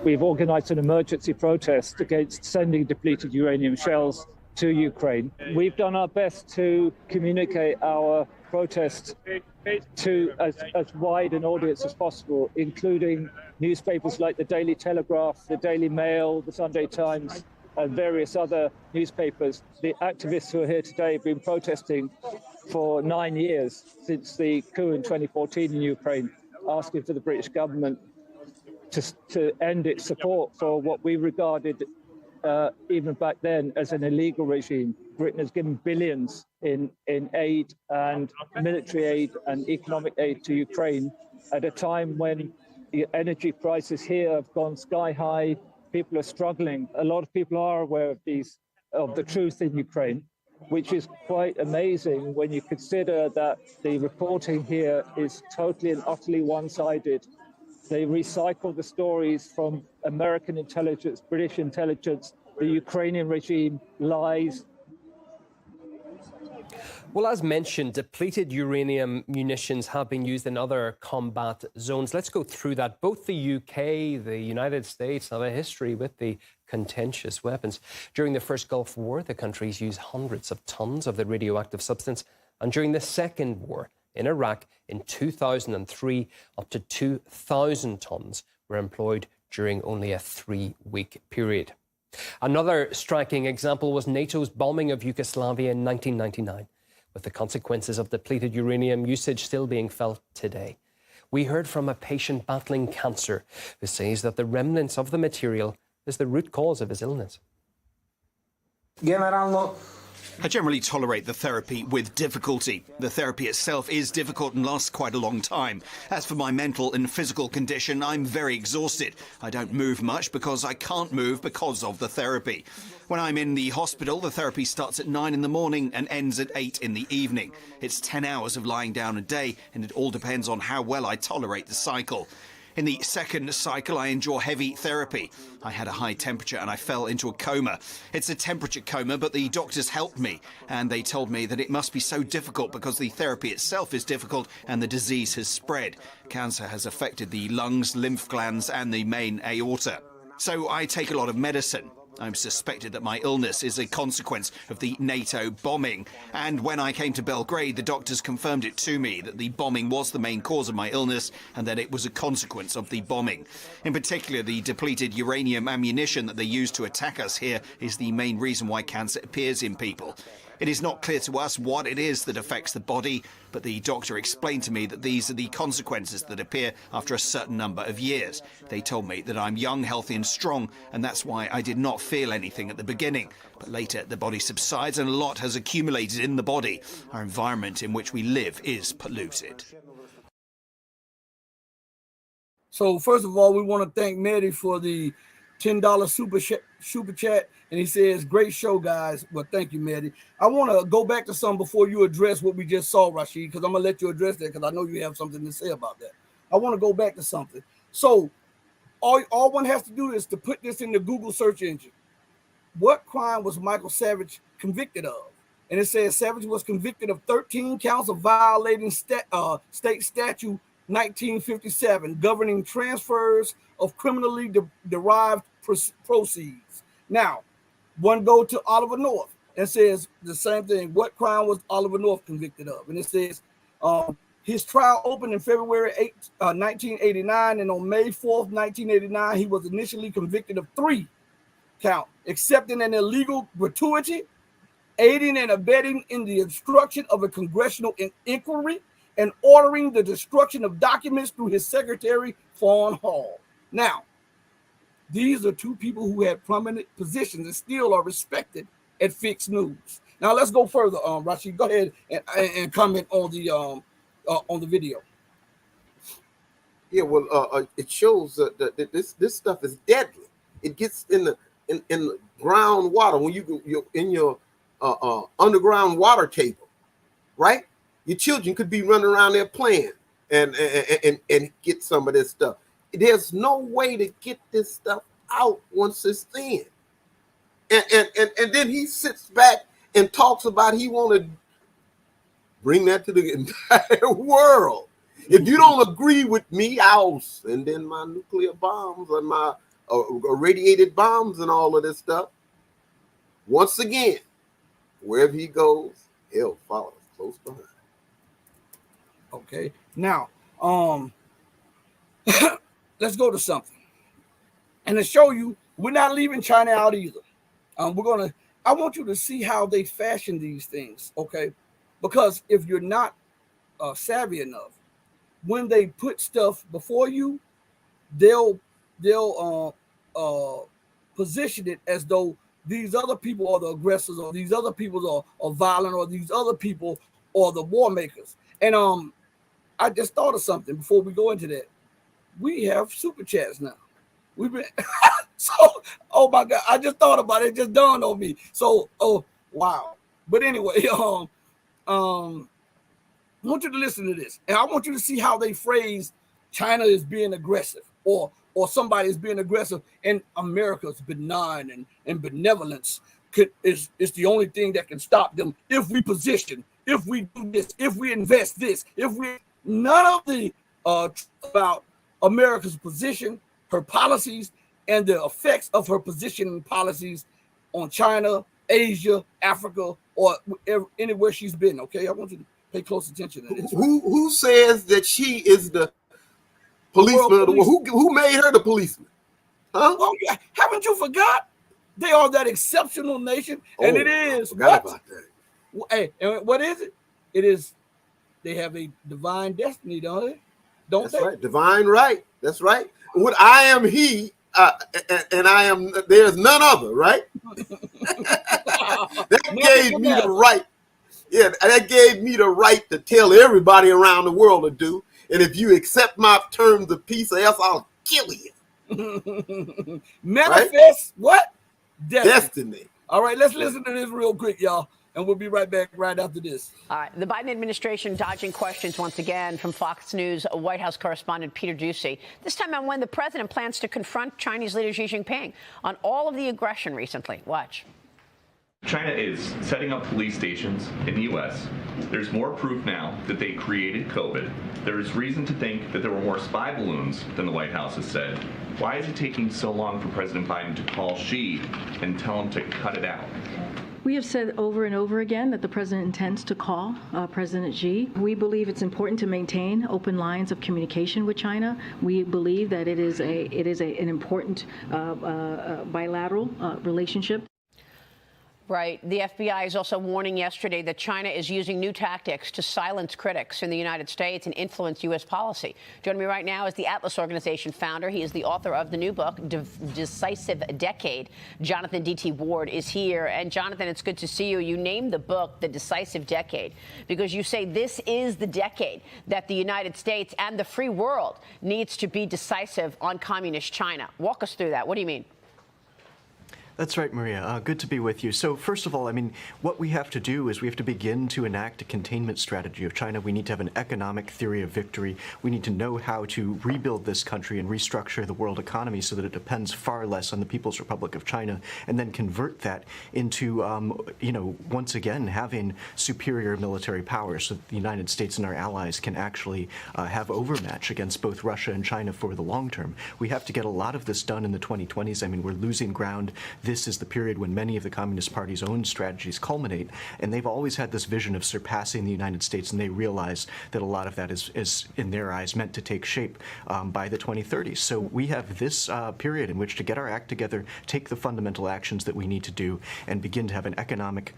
We've organised an emergency protest against sending depleted uranium shells to Ukraine. We've done our best to communicate our protest to as wide an audience as possible, including newspapers like the Daily Telegraph, the Daily Mail, the Sunday Times, and various other newspapers. The activists who are here today have been protesting for 9 years, since the coup in 2014 in Ukraine, asking for the British government to end its support for what we regarded even back then as an illegal regime. Britain has given billions in aid and military aid and economic aid to Ukraine at a time when the energy prices here have gone sky high. People are struggling. A lot of people are aware of the truth in Ukraine, which is quite amazing when you consider that the reporting here is totally and utterly one-sided. They recycle the stories from American intelligence, British intelligence, the Ukrainian regime lies. Well, as mentioned, depleted uranium munitions have been used in other combat zones. Let's go through that. Both the UK, the United States have a history with the contentious weapons. During the first Gulf War, the countries used hundreds of tons of the radioactive substance. And during the Second War in Iraq in 2003, up to 2,000 tons were employed during only a 3-week period. Another striking example was NATO's bombing of Yugoslavia in 1999, with the consequences of depleted uranium usage still being felt today. We heard from a patient battling cancer who says that the remnants of the material is the root cause of his illness. I generally tolerate the therapy with difficulty. The therapy itself is difficult and lasts quite a long time. As for my mental and physical condition, I'm very exhausted. I don't move much because I can't move because of the therapy. When I'm in the hospital, the therapy starts at 9 in the morning and ends at 8 in the evening. It's 10 hours of lying down a day, and it all depends on how well I tolerate the cycle. In the second cycle, I endure heavy therapy. I had a high temperature and I fell into a coma. It's a temperature coma, but the doctors helped me, and they told me that it must be so difficult because the therapy itself is difficult and the disease has spread. Cancer has affected the lungs, lymph glands and the main aorta. So I take a lot of medicine. I'm suspected that my illness is a consequence of the NATO bombing. And when I came to Belgrade, the doctors confirmed it to me that the bombing was the main cause of my illness and that it was a consequence of the bombing. In particular, the depleted uranium ammunition that they used to attack us here is the main reason why cancer appears in people. It is not clear to us what it is that affects the body, but the doctor explained to me that these are the consequences that appear after a certain number of years. They told me that I'm young, healthy and strong, and that's why I did not feel anything at the beginning. But later, the body subsides and a lot has accumulated in the body. Our environment in which we live is polluted. So first of all, we want to thank Mehdi for the $10 super chat, and he says, great show, guys. Well, thank you, Mehdi. I want to go back to something before you address what we just saw, Rashid, because I'm going to let you address that because I know you have something to say about that. I want to go back to something. So all one has to do is to put this in the Google search engine. What crime was Michael Savage convicted of? And it says Savage was convicted of 13 counts of violating state statute 1957, governing transfers of criminally derived proceeds. Now, one go to Oliver North and says the same thing. What crime was Oliver North convicted of? And it says his trial opened in February 1989, and on May 4th, 1989, he was initially convicted of 3 counts, accepting an illegal gratuity, aiding and abetting in the obstruction of a congressional inquiry, and ordering the destruction of documents through his secretary, Fawn Hall. Now, these are 2 people who had prominent positions and still are respected at Fix News. Now, let's go further. Rashid, go ahead and comment on the video. Yeah, well, it shows that this stuff is deadly. It gets in the groundwater when you're in your underground water table, right? Your children could be running around there playing and get some of this stuff. There's no way to get this stuff out once it's in. And then he sits back and talks about he want to bring that to the entire world. If you don't agree with me, I'll send in my nuclear bombs and my irradiated bombs and all of this stuff. Once again, wherever he goes, he'll follow close behind. Okay. Now, let's go to something. And to show you, we're not leaving China out either. I want you to see how they fashion these things, okay? Because if you're not savvy enough, when they put stuff before you, they'll position it as though these other people are the aggressors, or these other people are violent, or these other people are the war makers. And I just thought of something before we go into that. We have super chats now. We've been so, oh my God, I just thought about it. It just dawned on me. So, oh wow. But anyway, I want you to listen to this, and I want you to see how they phrase China is being aggressive, or somebody is being aggressive, and America's benign and benevolence is the only thing that can stop them if we position, if we do this, if we invest this, if we none of the about America's position, her policies, and the effects of her position and policies on China, Asia, Africa, or anywhere she's been. Okay, I want you to pay close attention to this. Who says that she is the policeman of the world? Who made her the policeman? Huh? Well, haven't you forgot? They are that exceptional nation, and it is forgot about that. Hey, and what is it? It is they have a divine destiny, don't they? That's right, divine right. That's right. What I am he, and I am, there's none other, right? That gave me the right. Yeah, that gave me the right to tell everybody around the world to do. And if you accept my terms of peace, or else I'll kill you. Manifest right? What? Destiny. All right, let's listen to this real quick, y'all. And we'll be right back right after this. All right. The Biden administration dodging questions once again from Fox News White House correspondent Peter Doocy. This time on when the president plans to confront Chinese leader Xi Jinping on all of the aggression recently. Watch. China is setting up police stations in the U.S. There's more proof now that they created COVID. There is reason to think that there were more spy balloons than the White House has said. Why is it taking so long for President Biden to call Xi and tell him to cut it out? We have said over and over again that the president intends to call President Xi. We believe it's important to maintain open lines of communication with China. We believe that it is an important bilateral relationship. Right. The FBI is also warning yesterday that China is using new tactics to silence critics in the United States and influence U.S. policy. Joining me right now is the Atlas Organization founder. He is the author of the new book, Decisive Decade. Jonathan D.T. Ward is here. And Jonathan, it's good to see you. You named the book The Decisive Decade because you say this is the decade that the United States and the free world needs to be decisive on communist China. Walk us through that. What do you mean? That's right, Maria. Good to be with you. So first of all, I mean, what we have to do is we have to begin to enact a containment strategy of China. We need to have an economic theory of victory. We need to know how to rebuild this country and restructure the world economy so that it depends far less on the People's Republic of China, and then convert that into, once again, having superior military power so that the United States and our allies can actually have overmatch against both Russia and China for the long term. We have to get a lot of this done in the 2020s. I mean, we're losing ground. This is the period when many of the Communist Party's own strategies culminate, and they've always had this vision of surpassing the United States, and they realize that a lot of that is in their eyes, meant to take shape by the 2030s. So we have this period in which to get our act together, take the fundamental actions that we need to do, and begin to have an economic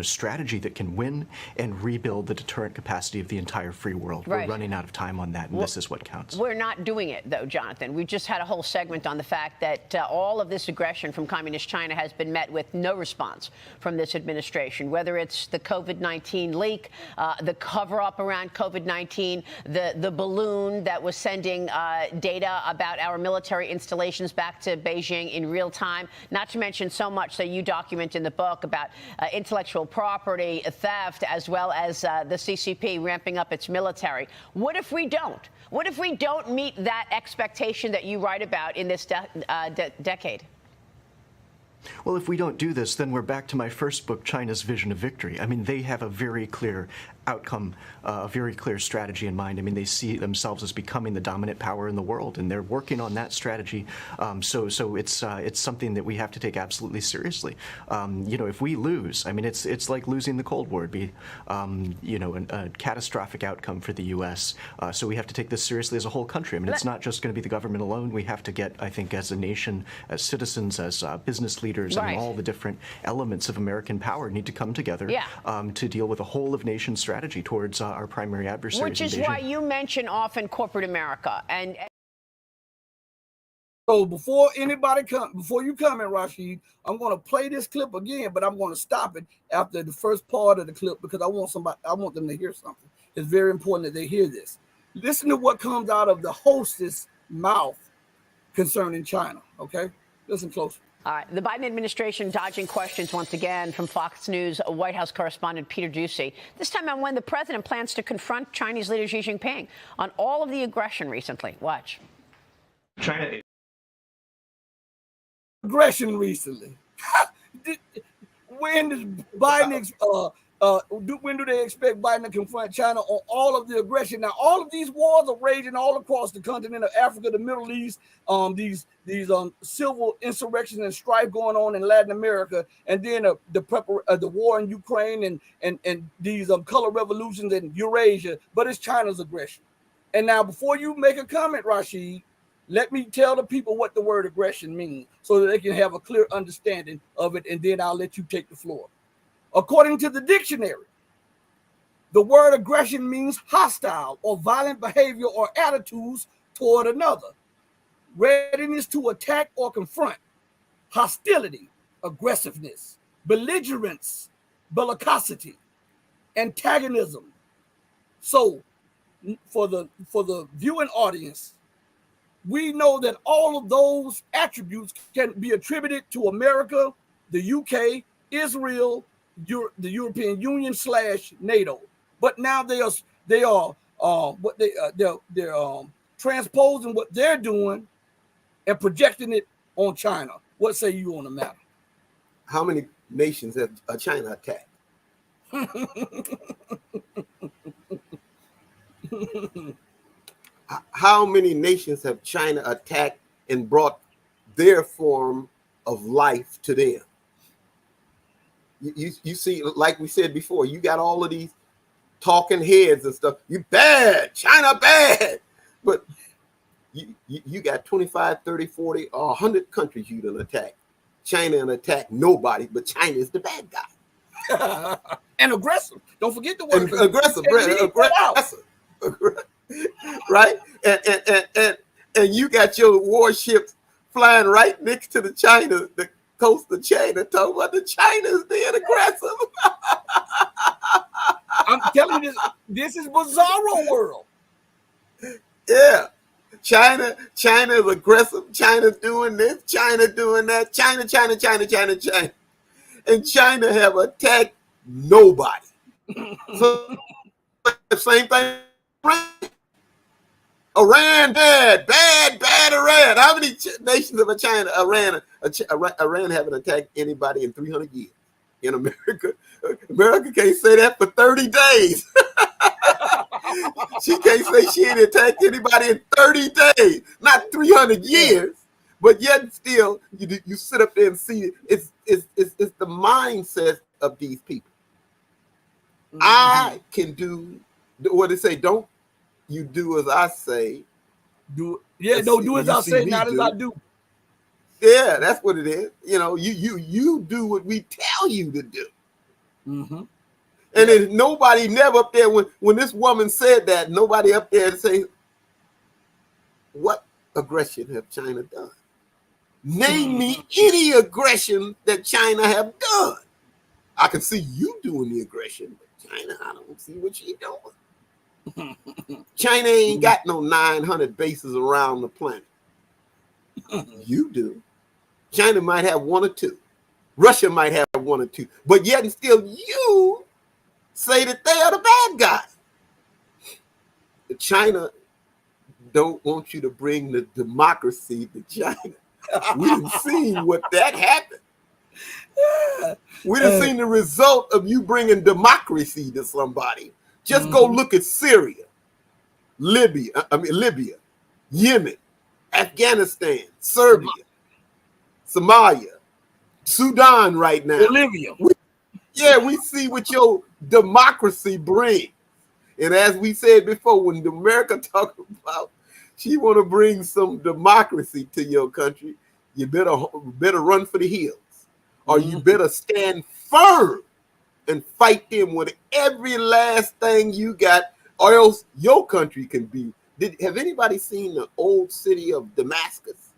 strategy that can win and rebuild the deterrent capacity of the entire free world. Right. We're running out of time on that, and this is what counts. We're not doing it, though, Jonathan. We just had a whole segment on the fact that all of this aggression from Communist China has been met with no response from this administration, whether it's the COVID-19 leak, the cover-up around COVID-19, the balloon that was sending data about our military installations back to Beijing in real time, not to mention so much that you document in the book about intellectual property theft, as well as the CCP ramping up its military. What if we don't? What if we don't meet that expectation that you write about in this decade? Well, if we don't do this, then we're back to my first book, China's Vision of Victory. I mean, they have a very clear outcome, a very clear strategy in mind. I mean, they see themselves as becoming the dominant power in the world, and they're working on that strategy. So it's something that we have to take absolutely seriously. If we lose, I mean, it's like losing the Cold War. It'd be, a catastrophic outcome for the U.S. So we have to take this seriously as a whole country. I mean, it's not just going to be the government alone. We have to get, I think, as a nation, as citizens, as business leaders, I mean, all the different elements of American power need to come together to deal with a whole of nation strategy towards our primary adversaries. Which is why you mention often corporate America. And so before you come in, Rashid, I'm going to play this clip again, but I'm going to stop it after the first part of the clip because I want them to hear something. It's very important that they hear this. Listen to what comes out of the hostess mouth concerning China. Okay, listen closely. All right. The Biden administration dodging questions once again from Fox News White House correspondent Peter Doocy. This time on when the president plans to confront Chinese leader Xi Jinping on all of the aggression recently. Watch. China. Aggression recently. When does Biden when do they expect Biden to confront China on all of the aggression? Now, all of these wars are raging all across the continent of Africa, the Middle East, these civil insurrections and strife going on in Latin America, and then the war in Ukraine and these color revolutions in Eurasia. But it's China's aggression. And now, before you make a comment, Rashid, let me tell the people what the word aggression means so that they can have a clear understanding of it, and then I'll let you take the floor. According to the dictionary, the word aggression means hostile or violent behavior or attitudes toward another, readiness to attack or confront, hostility, aggressiveness, belligerence, bellicosity, antagonism. So for the viewing audience, we know that all of those attributes can be attributed to America, the UK, Israel, the European Union / NATO, but now they're transposing what they're doing and projecting it on China. What say you on the matter? How many nations have China attacked? How many nations have China attacked and brought their form of life to them? You see, like we said before, you got all of these talking heads and stuff. You bad, China bad. But you got 25, 30, 40, or 100 countries you done attack. China and attack nobody, but China is the bad guy. And aggressive. Don't forget the word. Aggressive. Right? And you got your warships flying right next to the coast of China, talking about the China's being aggressive. I'm telling you, this is bizarro world. Yeah. China is aggressive. China's doing this. China doing that. China. And China have attacked nobody. So the same thing. Iran, bad Iran. How many nations of China? Iran haven't attacked anybody in 300 years. In America, America can't say that for 30 days. She can't say she ain't attacked anybody in 30 days, not 300 years. But yet still, you sit up there and see it's the mindset of these people. Mm-hmm. I can do what they say. Don't you do as I say? Do as I say, not as I do. Yeah, that's what it is. You do what we tell you to do. Mm-hmm. And then nobody never up there when this woman said that, nobody up there to say, what aggression have China done? Name me any aggression that China have done. I can see you doing the aggression, but China, I don't see what she doing. China ain't got no 900 bases around the planet. You do. China might have one or two. Russia might have one or two. But yet and still you say that they are the bad guys. China don't want you to bring the democracy to China. We done seen what that happened. We done seen the result of you bringing democracy to somebody. Just go look at Syria, Libya, Yemen, Afghanistan, Serbia, Somalia, Sudan right now. Bolivia. We see what your democracy brings. And as we said before, when America talk about she want to bring some democracy to your country, you better run for the hills, or you better stand firm and fight them with every last thing you got, or else your country can be. Have anybody seen the old city of Damascus?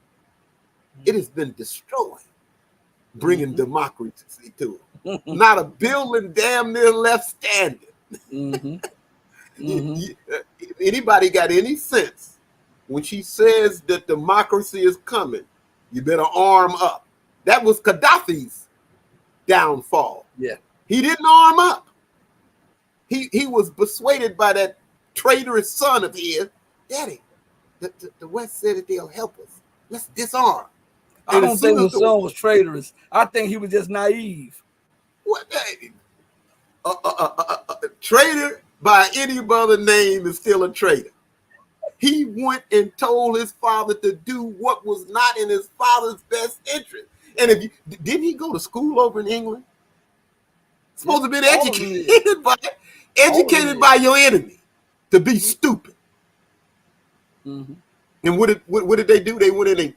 It has been destroyed, bringing democracy to it. Not a building damn near left standing. Anybody got any sense? When she says that democracy is coming, you better arm up. That was Gaddafi's downfall. Yeah. He didn't arm up. He was persuaded by that traitorous son of his. Daddy, the West said that they'll help us. Let's disarm. I don't think the son was traitorous. I think he was just naive. What? Traitor by any other name is still a traitor. He went and told his father to do what was not in his father's best interest. And didn't he go to school over in England? Supposed to have been educated by your enemy to be stupid. And what did they do? They went in and,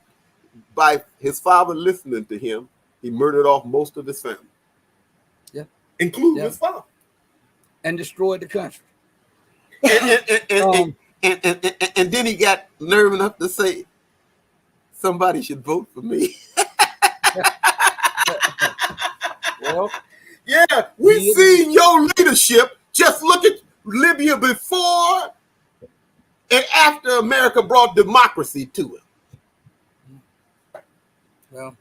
by his father listening to him, he murdered off most of his family. Yeah. Including his father. And destroyed the country. And then he got nerve enough to say, somebody should vote for me. Well, yeah, we seen your leadership. Just look at Libya before and after America brought democracy to it. Well,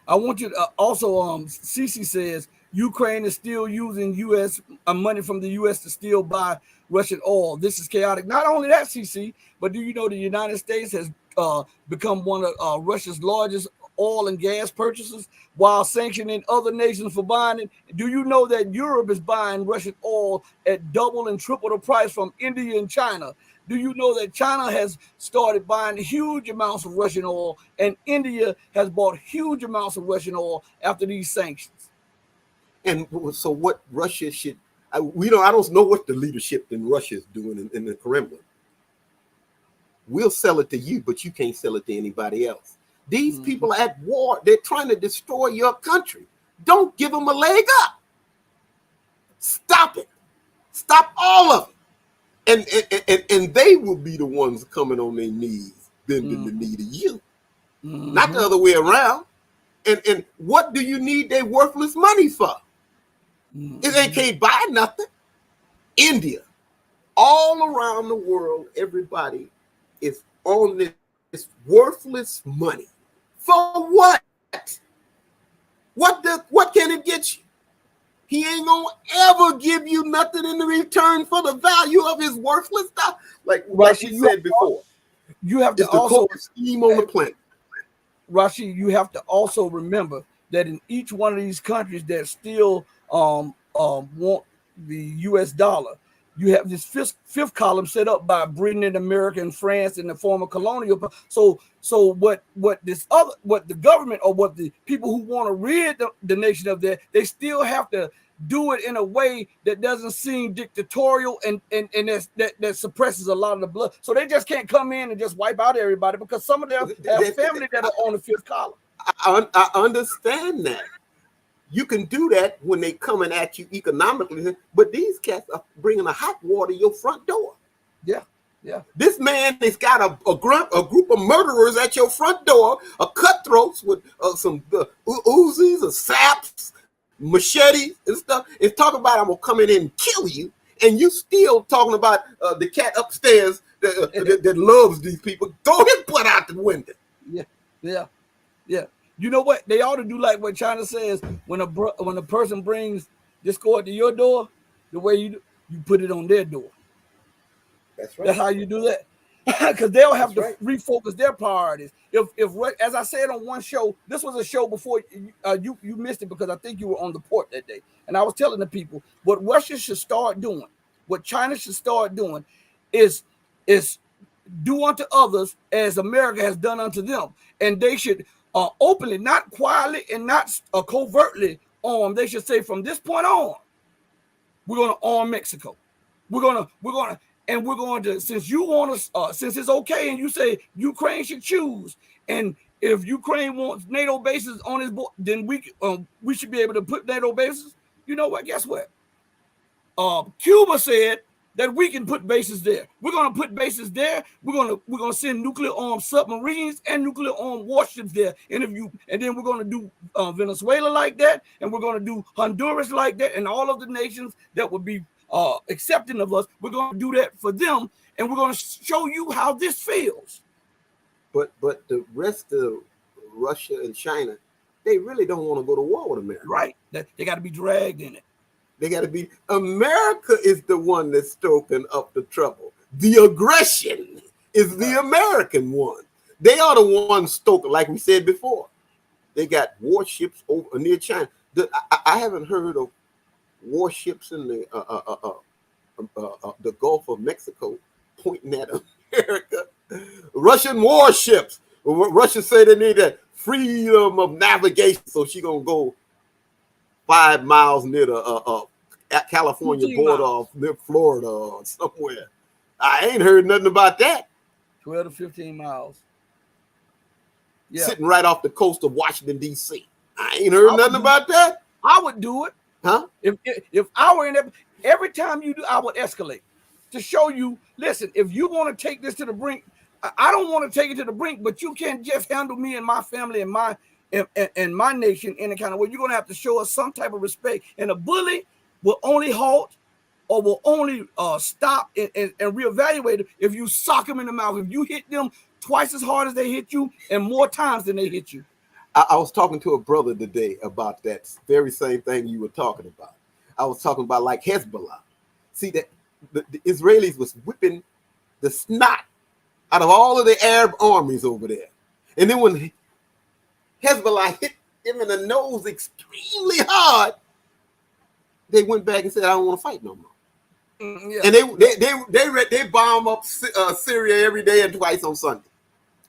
I want you to also, Cece says, Ukraine is still using U.S. money from the U.S. to still buy Russian oil. This is chaotic. Not only that, CC, but do you know the United States has become one of Russia's largest oil and gas purchasers while sanctioning other nations for buying it? Do you know that Europe is buying Russian oil at double and triple the price from India and China? Do you know that China has started buying huge amounts of Russian oil, and India has bought huge amounts of Russian oil after these sanctions? And so what Russia should, I don't know what the leadership in Russia is doing in the Kremlin. We'll sell it to you, but you can't sell it to anybody else. These people are at war. They're trying to destroy your country. Don't give them a leg up. Stop it. Stop all of it. And they will be the ones coming on their knees, bending the knee to you. Not the other way around. And what do you need their worthless money for? If they can't buy nothing. India, all around the world, everybody is on this worthless money. For what? What can it get you? He ain't gonna ever give you nothing in return for the value of his worthless stuff. Like you said before, you have to it's the also scheme on the planet. Rashi, you have to also remember that in each one of these countries that still want the U.S. dollar, you have this fifth column set up by Britain and America and France and the former colonial. So what the government or what the people who want to rid the nation of that, they still have to do it in a way that doesn't seem dictatorial and that suppresses a lot of the blood. So they just can't come in and just wipe out everybody, because some of them have family that are on the fifth column. I understand that. You can do that when they coming at you economically, but these cats are bringing a hot water to your front door. Yeah. This man has got a group of murderers at your front door, cutthroats with some Uzis or saps, machetes and stuff. It's talking about I'm gonna come in and kill you, and you still talking about the cat upstairs that loves these people. Throw his butt out the window. Yeah. You know what? They ought to do like what China says: when a person brings discord to your door, the way you put it on their door. That's right. That's how you do that, because they'll have to refocus their priorities. If as I said on one show, this was a show before you missed it because I think you were on the port that day, and I was telling the people what Russia should start doing. what China should start doing is do unto others as America has done unto them. And they should openly, not quietly and not covertly arm. They should say, from this point on, we're going to arm Mexico. We're going to, since you want us, since it's okay, and you say Ukraine should choose, and if Ukraine wants NATO bases on its board, then we should be able to put NATO bases. You know what? Guess what? Cuba said that we can put bases there. We're going to put bases there. We're going to send nuclear armed submarines and nuclear armed warships there. And then we're going to do Venezuela like that, and we're going to do Honduras like that, and all of the nations that would be accepting of us. We're going to do that for them, and we're going to show you how this feels. But the rest of Russia and China, they really don't want to go to war with America. Right. They got to be dragged in it. They got to be. America is the one that's stoking up the trouble. The aggression is the American one. They are the ones stoking, like we said before. They got warships over near China. I haven't heard of warships in the Gulf of Mexico pointing at America. Russian warships. Russia said they need that freedom of navigation, so she gonna go 5 miles near the California border of near Florida or somewhere. I ain't heard nothing about that. 12 to 15 miles. Yeah. Sitting right off the coast of Washington, D.C. I ain't heard nothing about that. I would do it. Huh? If I were in there, every time you do, I would escalate to show you, listen, if you want to take this to the brink, I don't want to take it to the brink, but you can't just handle me and my family and my nation in a kind of way. You're going to have to show us some type of respect. And a bully will only halt or will only stop and reevaluate it if you sock them in the mouth. If you hit them twice as hard as they hit you and more times than they hit you. I was talking to a brother today about that very same thing you were talking about. I was talking about like Hezbollah. See, that the Israelis was whipping the snot out of all of the Arab armies over there. And then when Hezbollah hit him in the nose extremely hard, they went back and said, I don't want to fight no more. Yeah. And they bomb up Syria every day and twice on Sunday.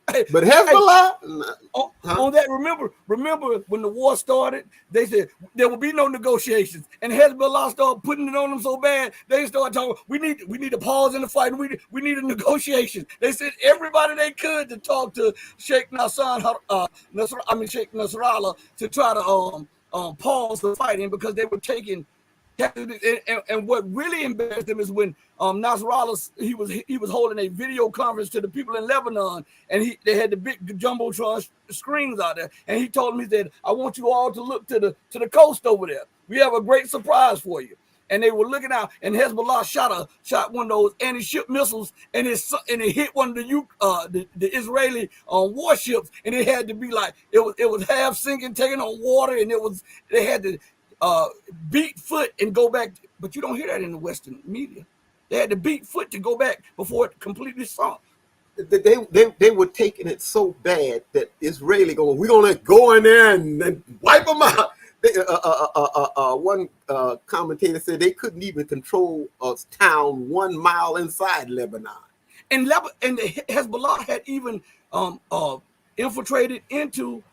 But Hezbollah, on that, remember when the war started, they said there will be no negotiations, and Hezbollah started putting it on them so bad they started talking. We need to pause in the fight. We need a negotiation. They sent everybody they could to talk to Sheikh Nasrallah to try to pause the fighting because they were taking. And what really embarrassed them is when Nasrallah he was holding a video conference to the people in Lebanon, and they had the big jumbotron screens out there, and he told them, he said, "I want you all to look to the coast over there. We have a great surprise for you." And they were looking out, and Hezbollah shot one of those anti-ship missiles, and it hit one of the Israeli warships, and it had to be like it was half sinking, taking on water, and they had to beat foot and go back, but you don't hear that in the Western media. They had to beat foot to go back before it completely sunk. They were taking it so bad that Israeli we're gonna go in there and wipe them out. One commentator said they couldn't even control a town 1 mile inside Lebanon. And the Hezbollah had even infiltrated into.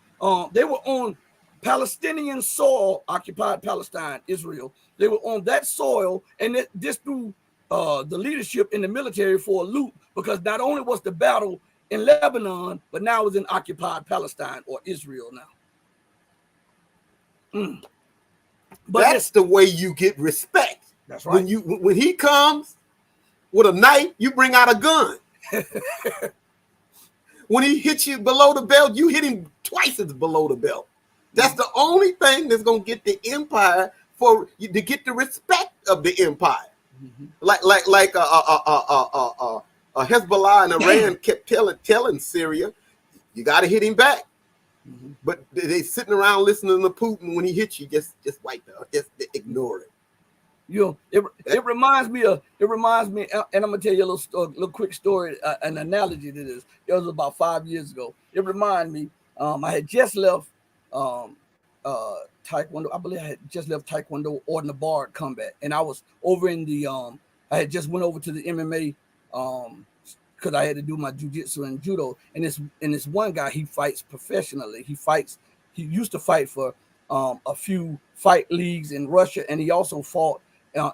They were on Palestinian soil, occupied Palestine, Israel. They were on that soil, and this threw the leadership in the military for a loop, because not only was the battle in Lebanon, but now it's in occupied Palestine or Israel now. But that's the way you get respect. That's right. When he comes with a knife, you bring out a gun. When he hits you below the belt, you hit him twice as below the belt. That's the only thing that's gonna get the empire to get the respect of the empire. Mm-hmm. Like Hezbollah and Iran kept telling Syria, you got to hit him back. Mm-hmm. But they sitting around listening to Putin. When he hits you, just wipe it, just ignore it. It reminds me, and I'm gonna tell you a little quick story, an analogy to this. It was about 5 years ago. It reminded me, I had just left Taekwondo. I believe I had just left Taekwondo or Nabar combat, and I was over in the I had just went over to the MMA because I had to do my jiu-jitsu and judo. And this one guy, he fights professionally. He used to fight for a few fight leagues in Russia, and he also fought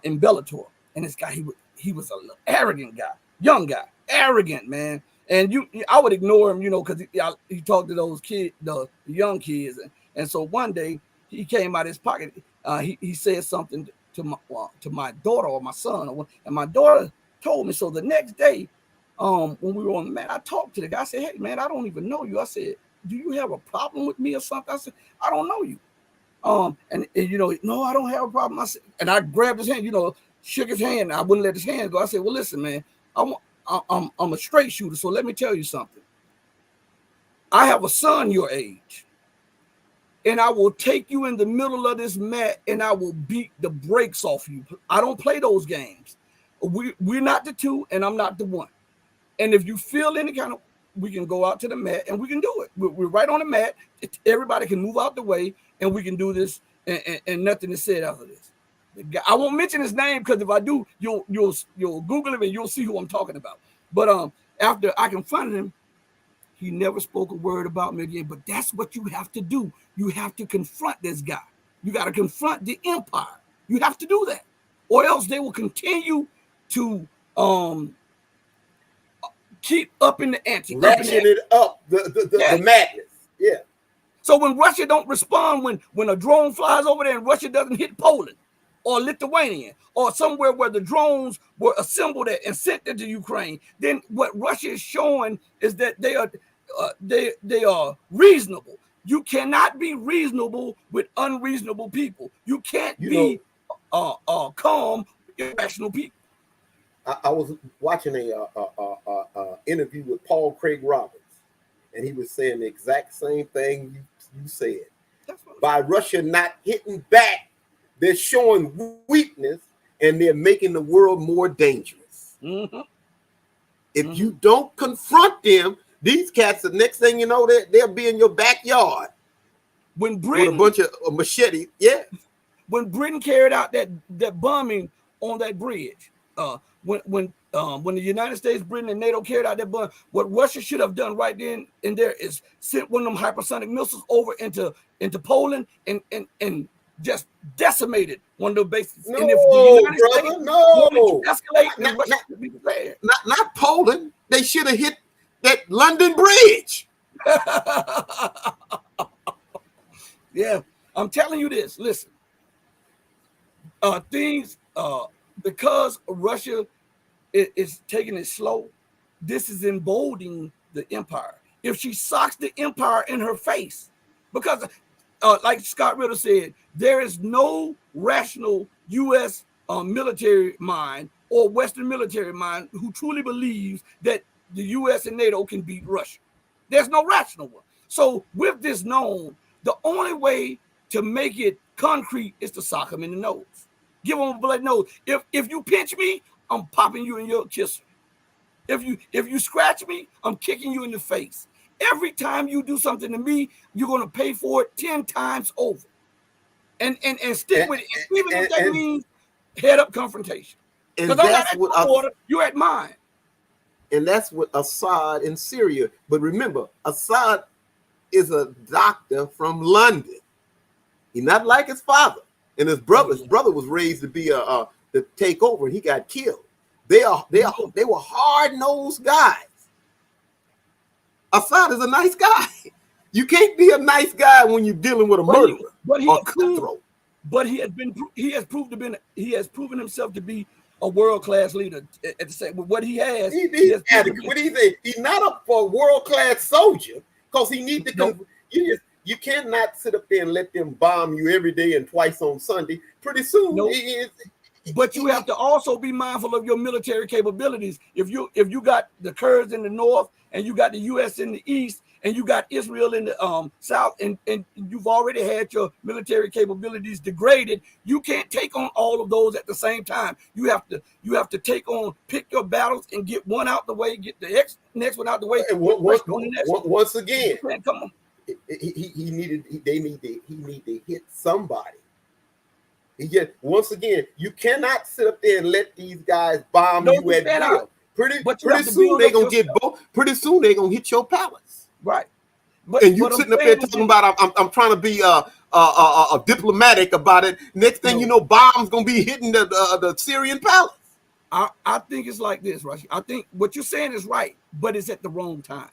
in Bellator. And this guy, he was a arrogant guy, young guy, arrogant, man. And I would ignore him, because he talked to those kids, the young kids. And so one day he came out of his pocket. He said something to my daughter or my son, and my daughter told me. So the next day, when we were on the mat, I talked to the guy. I said, "Hey, man, I don't even know you." I said, "Do you have a problem with me or something?" I said, "I don't know you." And no, I don't have a problem. I said, and I grabbed his hand, shook his hand. I wouldn't let his hand go. I said, "Well, listen, man, I'm a straight shooter, so let me tell you something. I have a son your age, and I will take you in the middle of this mat, and I will beat the brakes off you. I don't play those games. We're not the two, and I'm not the one. And if you feel any kind of, we can go out to the mat, and we can do it. We're right on the mat. Everybody can move out the way, and we can do this, and nothing is said after this." I won't mention his name because if I do, you'll Google him and you'll see who I'm talking about. But after I confronted him, he never spoke a word about me again. But that's what you have to do. You have to confront this guy. You got to confront the empire. You have to do that, or else they will continue to keep up in the ante, ratcheting it up, the madness. Yeah. So when Russia don't respond, when a drone flies over there and Russia doesn't hit Poland or Lithuania or somewhere where the drones were assembled at and sent into Ukraine, then what Russia is showing is that they are reasonable. You cannot be reasonable with unreasonable people. You can't be calm, irrational people. I was watching a interview with Paul Craig Roberts, and he was saying the exact same thing you said. By Russia not hitting back, they're showing weakness, and they're making the world more dangerous. Mm-hmm. If you don't confront them, these cats, the next thing you know, they'll be in your backyard with a bunch of machetes. Yeah. When Britain carried out that bombing on that bridge, when the United States, Britain, and NATO carried out that bomb, what Russia should have done right then and there is sent one of them hypersonic missiles over into Poland and just decimated one of the bases. No, and if the United States no, escalate, then Russia should be prepared. Not Poland. They should have hit that London Bridge. Yeah, I'm telling you this. Listen, because Russia is taking it slow, this is emboldening the empire. If she socks the empire in her face, because like Scott Ritter said, there is no rational U.S. Military mind or Western military mind who truly believes that the U.S. and NATO can beat Russia. There's no rational one. So with this known, the only way to make it concrete is to sock them in the nose. Give them a blood nose. If you pinch me, I'm popping you in your kisser. If you scratch me, I'm kicking you in the face. Every time you do something to me, you're going to pay for it 10 times over. And stick with it, even if that means head up confrontation. Because I'm not at your border, you're at mine. And that's what Assad in Syria. But remember, Assad is a doctor from London. He's not like his father. And his brother was raised to be to take over, and he got killed. They were hard-nosed guys. Assad is a nice guy. You can't be a nice guy when you're dealing with a murderer. But he has proven himself to be a world-class leader. At the same, with what he has, he's adequate. What do you think? He's not up for a world-class soldier because he needs to. You cannot sit up there and let them bomb you every day and twice on Sunday. Pretty soon, but you have to also be mindful of your military capabilities. If you got the Kurds in the north and you got the U.S. in the east and you got Israel in the south, and you've already had your military capabilities degraded, you can't take on all of those at the same time. You have to pick your battles and get one out the way, get the next one out the way. And once again, come on. He need to hit somebody. Yet once again, you cannot sit up there and let these guys bomb you at will. Pretty soon they're gonna get both. Pretty soon they're gonna hit your palace. Right. And you sitting up there talking about I'm trying to be diplomatic about it. Next thing you know, bombs gonna be hitting the Syrian palace. I think it's like this, Rushy. I think what you're saying is right, but it's at the wrong time.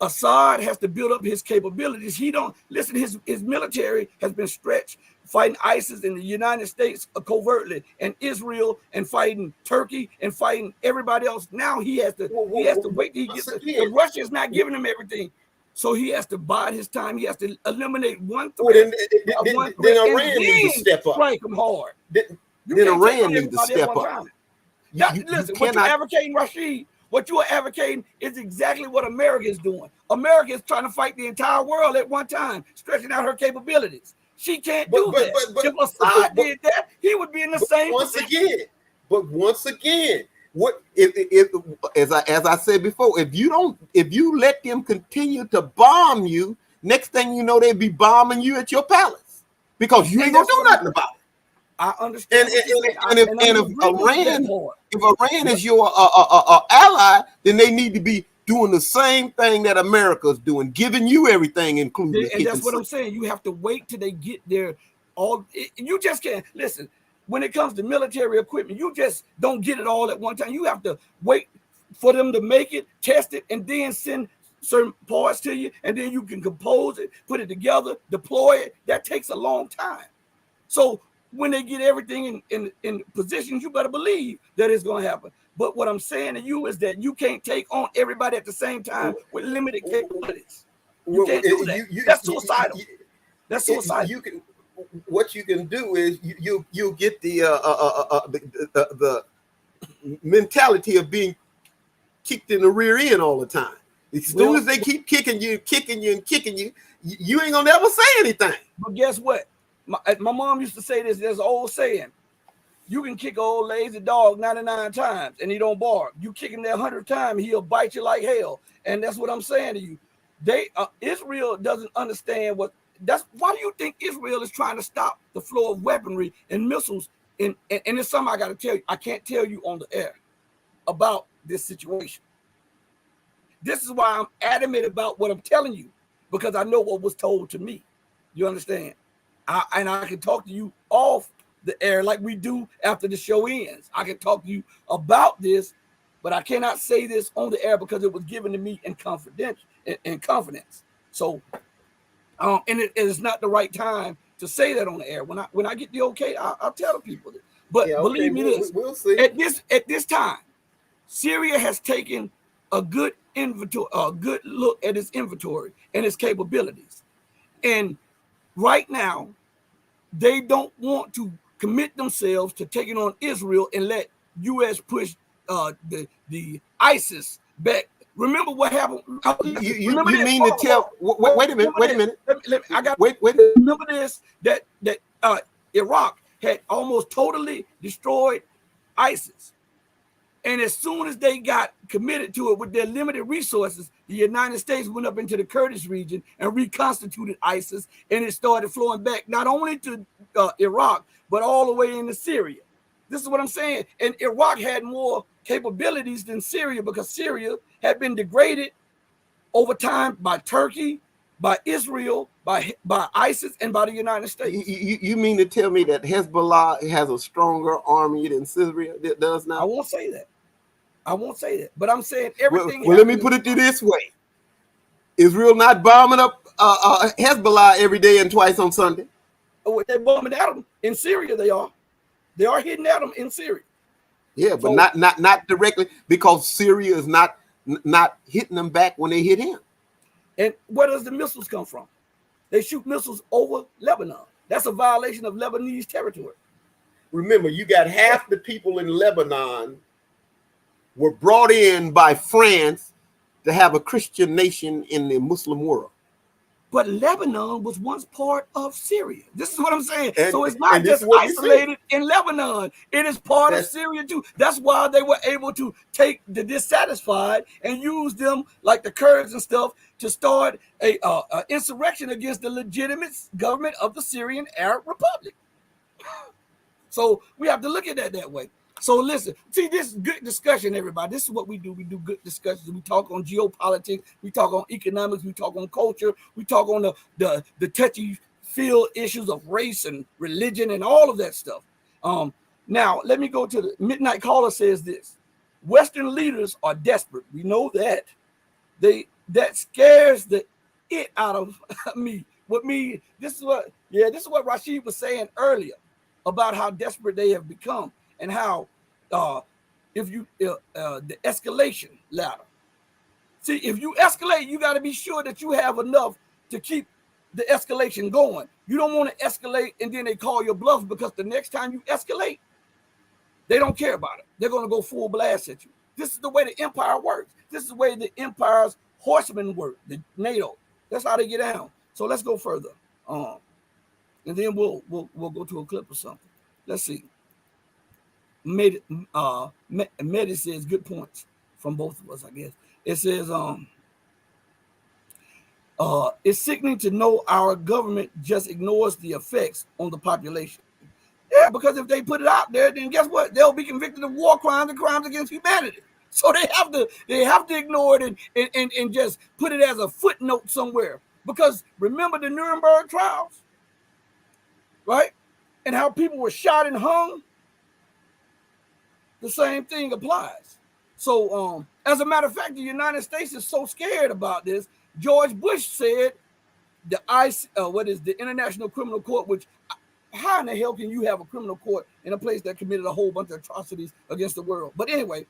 Assad has to build up his capabilities. He don't listen. His military has been stretched fighting ISIS in the United States covertly, and Israel, and fighting Turkey, and fighting everybody else. Now he has to wait till he gets it. Because Russia is not giving him everything, so he has to bide his time. He has to eliminate one threat. Then Iran needs to step up. Strike him hard. Then Iran needs to step up. Listen, what you're advocating, Rashid, what you are advocating is exactly what America is doing. America is trying to fight the entire world at one time, stretching out her capabilities. She can't do that. If Assad did that, he would be in the same position. Once again, what if as I said before, if you let them continue to bomb you, next thing you know, they'll be bombing you at your palace because you ain't gonna do nothing about it. I understand. If Iran is your ally, then they need to be doing the same thing that America's doing, giving you everything, including. And that's what I'm saying. You have to wait till they get there. You just can't listen. When it comes to military equipment, you just don't get it all at one time. You have to wait for them to make it, test it, and then send certain parts to you, and then you can compose it, put it together, deploy it. That takes a long time. So when they get everything in positions, you better believe that it's going to happen. But what I'm saying to you is that you can't take on everybody at the same time with limited capabilities. You can't do that. That's suicidal. That's suicidal. What you can do is you'll get the mentality of being kicked in the rear end all the time. As soon as they keep kicking you, you ain't gonna never say anything. But guess what? My mom used to say this. There's an old saying: you can kick an old lazy dog 99 times and he don't bark. You kick him that 100th time, he'll bite you like hell. And that's what I'm saying to you. Israel doesn't understand what. That's why do you think Israel is trying to stop the flow of weaponry and missiles? And it's something I got to tell you. I can't tell you on the air about this situation. This is why I'm adamant about what I'm telling you, because I know what was told to me. You understand? And I can talk to you off the air like we do after the show ends. I can talk to you about this, but I cannot say this on the air because it was given to me in confidence. So, and it is not the right time to say that on the air. When I get the okay, I'll tell the people this. But believe me, we'll see. At this time, Syria has taken a good look at its inventory and its capabilities, and right now, they don't want to commit themselves to taking on Israel and let U.S. push the ISIS back. Remember what happened? You mean to tell? Wait a minute. Remember this that Iraq had almost totally destroyed ISIS. And as soon as they got committed to it with their limited resources, the United States went up into the Kurdish region and reconstituted ISIS, and it started flowing back not only to Iraq, but all the way into Syria. This is what I'm saying. And Iraq had more capabilities than Syria because Syria had been degraded over time by Turkey, by Israel, by ISIS, and by the United States. You mean to tell me that Hezbollah has a stronger army than Syria does now? I won't say that. But I'm saying everything. Well, let me put it this way. Israel not bombing up Hezbollah every day and twice on Sunday. They're bombing at them in Syria. They are hitting at them in Syria. Yeah, but not directly, because Syria is not hitting them back when they hit him. And where does the missiles come from? They shoot missiles over Lebanon. That's a violation of Lebanese territory. Remember, you got half the people in Lebanon were brought in by France to have a Christian nation in the Muslim world. But Lebanon was once part of Syria. This is what I'm saying. So it's not and just isolated in Lebanon. It is part of Syria too. That's why they were able to take the dissatisfied and use them, like the Kurds and stuff, to start a insurrection against the legitimate government of the Syrian Arab Republic. So we have to look at that way. So listen, see, this is good discussion, everybody. This is what we do. We do good discussions. We talk on geopolitics. We talk on economics. We talk on culture. We talk on the touchy feel issues of race and religion and all of that stuff. Now, let me go to the Midnight Caller says this. Western leaders are desperate. We know that. That scares the it out of me. With me, this is what Rashid was saying earlier about how desperate they have become and how if you the escalation ladder. See, if you escalate, you got to be sure that you have enough to keep the escalation going. You don't want to escalate and then they call your bluff, because the next time you escalate, they don't care about it. They're going to go full blast at you. This is the way the empire works. This is the way the empire's horsemen work, the NATO. That's how they get down. So let's go further. And then we'll go to a clip or something. Let's see. Medi says good points from both of us, I guess. It says, it's sickening to know our government just ignores the effects on the population. Yeah, because if they put it out there, then guess what? They'll be convicted of war crimes and crimes against humanity. So they have to ignore it and just put it as a footnote somewhere. Because remember the Nuremberg trials, right? And how people were shot and hung. The same thing applies. So, as a matter of fact, the United States is so scared about this. George Bush said the International Criminal Court, which how in the hell can you have a criminal court in a place that committed a whole bunch of atrocities against the world? But anyway,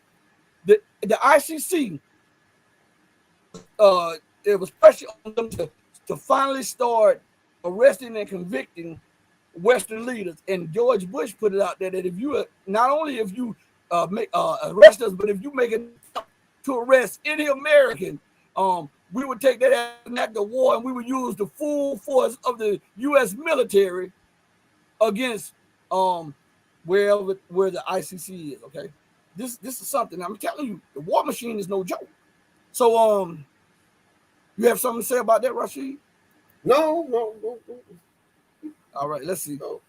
the ICC, it was pressure on them to finally start arresting and convicting Western leaders. And George Bush put it out there that if you not only if you arrest us, but if you make it to arrest any American, we would take that as an act of war, and we would use the full force of the U.S. military against where the ICC is. Okay, this is something I'm telling you. The war machine is no joke. So you have something to say about that, Rashid? No. All right, let's see. No.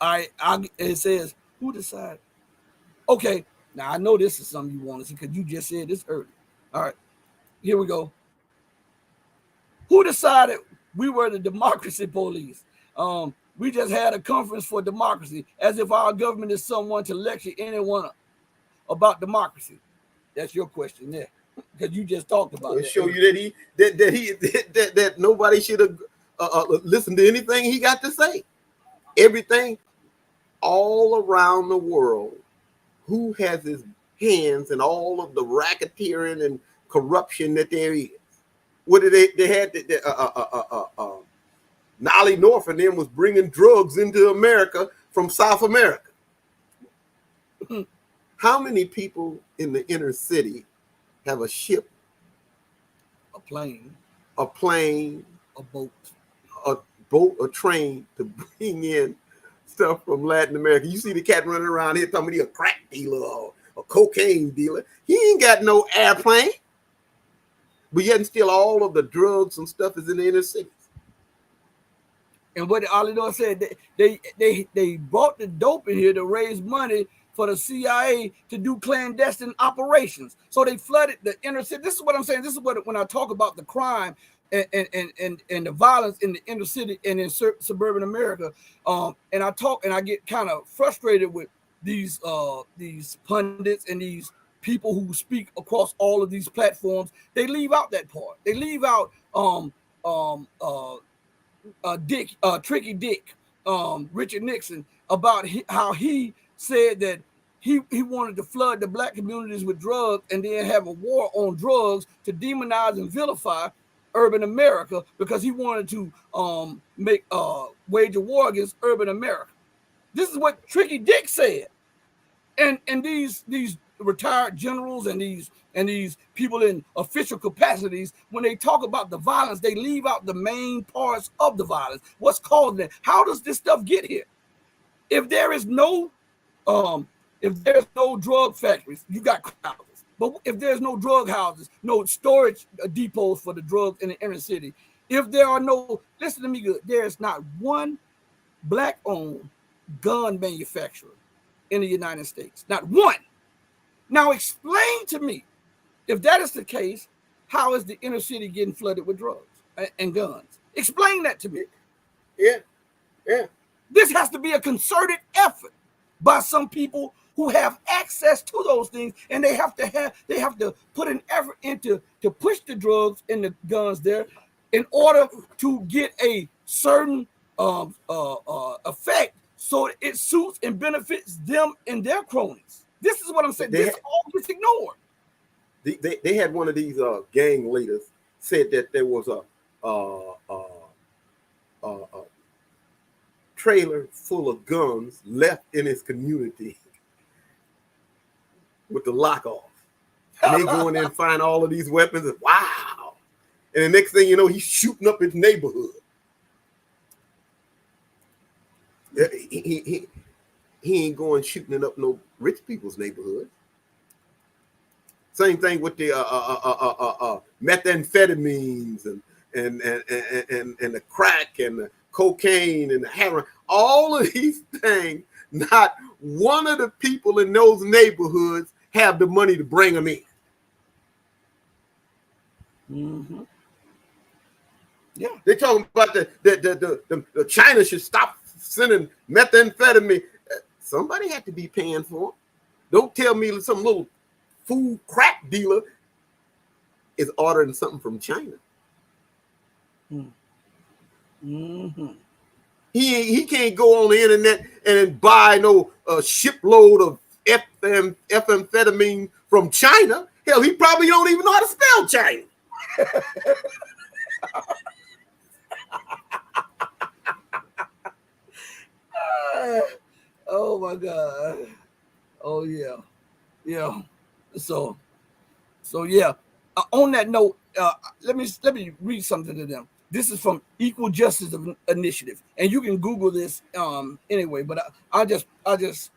All right, it says who decided. Okay, now I know this is something you want to see because you just said this earlier. All right, here we go. Who decided we were the democracy police? We just had a conference for democracy, as if our government is someone to lecture anyone about democracy. That's your question there, because you just talked about it. Show you that nobody should have listened to anything he got to say. Everything all around the world, who has his hands in all of the racketeering and corruption that there is. What did they had Nolly North and them was bringing drugs into America from South America. How many people in the inner city have a ship, a plane, a boat, a train to bring in stuff from Latin America? You see the cat running around here talking about he a crack dealer or a cocaine dealer. He ain't got no airplane. But yet still all of the drugs and stuff is in the inner cities. And what Alidor said, they brought the dope in here to raise money for the CIA to do clandestine operations. So they flooded the inner city. This is what I'm saying. This is what, when I talk about the crime and the violence in the inner city and in suburban America, and I get kind of frustrated with these pundits and these people who speak across all of these platforms. They leave out that part. They leave out Tricky Dick, Richard Nixon, about how he said that he wanted to flood the black communities with drugs and then have a war on drugs to demonize and vilify urban America, because he wanted to wage a war against urban America. This is what Tricky Dick said. And these retired generals and these people in official capacities, when they talk about the violence, they leave out the main parts of the violence. What's causing it? How does this stuff get here? If there's no drug factories, you got houses. But if there's no drug houses, no storage depots for the drugs in the inner city, if there are no, listen to me good, there's not one black-owned gun manufacturer in the United States. Not one. Now explain to me, if that is the case, how is the inner city getting flooded with drugs and guns? Explain that to me. Yeah, yeah. This has to be a concerted effort by some people who have access to those things, and they have to put an effort into to push the drugs and the guns there in order to get a certain effect, so it suits and benefits them and their cronies. This is what I'm saying. This all gets ignored. They had one of these gang leaders said that there was a trailer full of guns left in his community with the lock off. And they go in there and find all of these weapons. And wow. And the next thing you know, he's shooting up his neighborhood. He ain't going shooting up no rich people's neighborhood. Same thing with the methamphetamines and the crack and the cocaine and the heroin. All of these things, not one of the people in those neighborhoods have the money to bring them in. Mm-hmm. Yeah, they're talking about the China should stop sending methamphetamine. Somebody had to be paying for it. Don't tell me some little food crack dealer is ordering something from China. Mm-hmm. He can't go on the internet and buy no shipload of methamphetamine from China. Hell, he probably don't even know how to spell China. Oh my God. Oh yeah. Yeah. So yeah. On that note, let me read something to them. This is from Equal Justice Initiative, and you can Google this anyway. But I just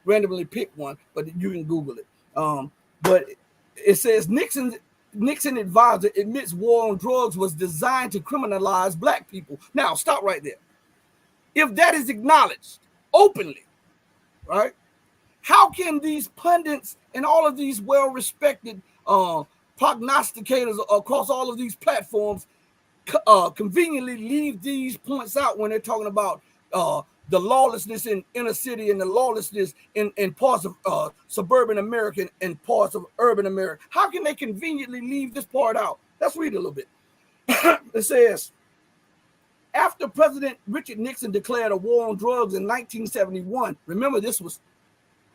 randomly picked one, but you can Google it. But it says Nixon advisor admits war on drugs was designed to criminalize black people. Now stop right there. If that is acknowledged openly, right? How can these pundits and all of these well-respected prognosticators across all of these platforms conveniently leave these points out when they're talking about the lawlessness in inner city and the lawlessness in parts of suburban America and parts of urban America? How can they conveniently leave this part out? Let's read a little bit. It says, after President Richard Nixon declared a war on drugs in 1971, remember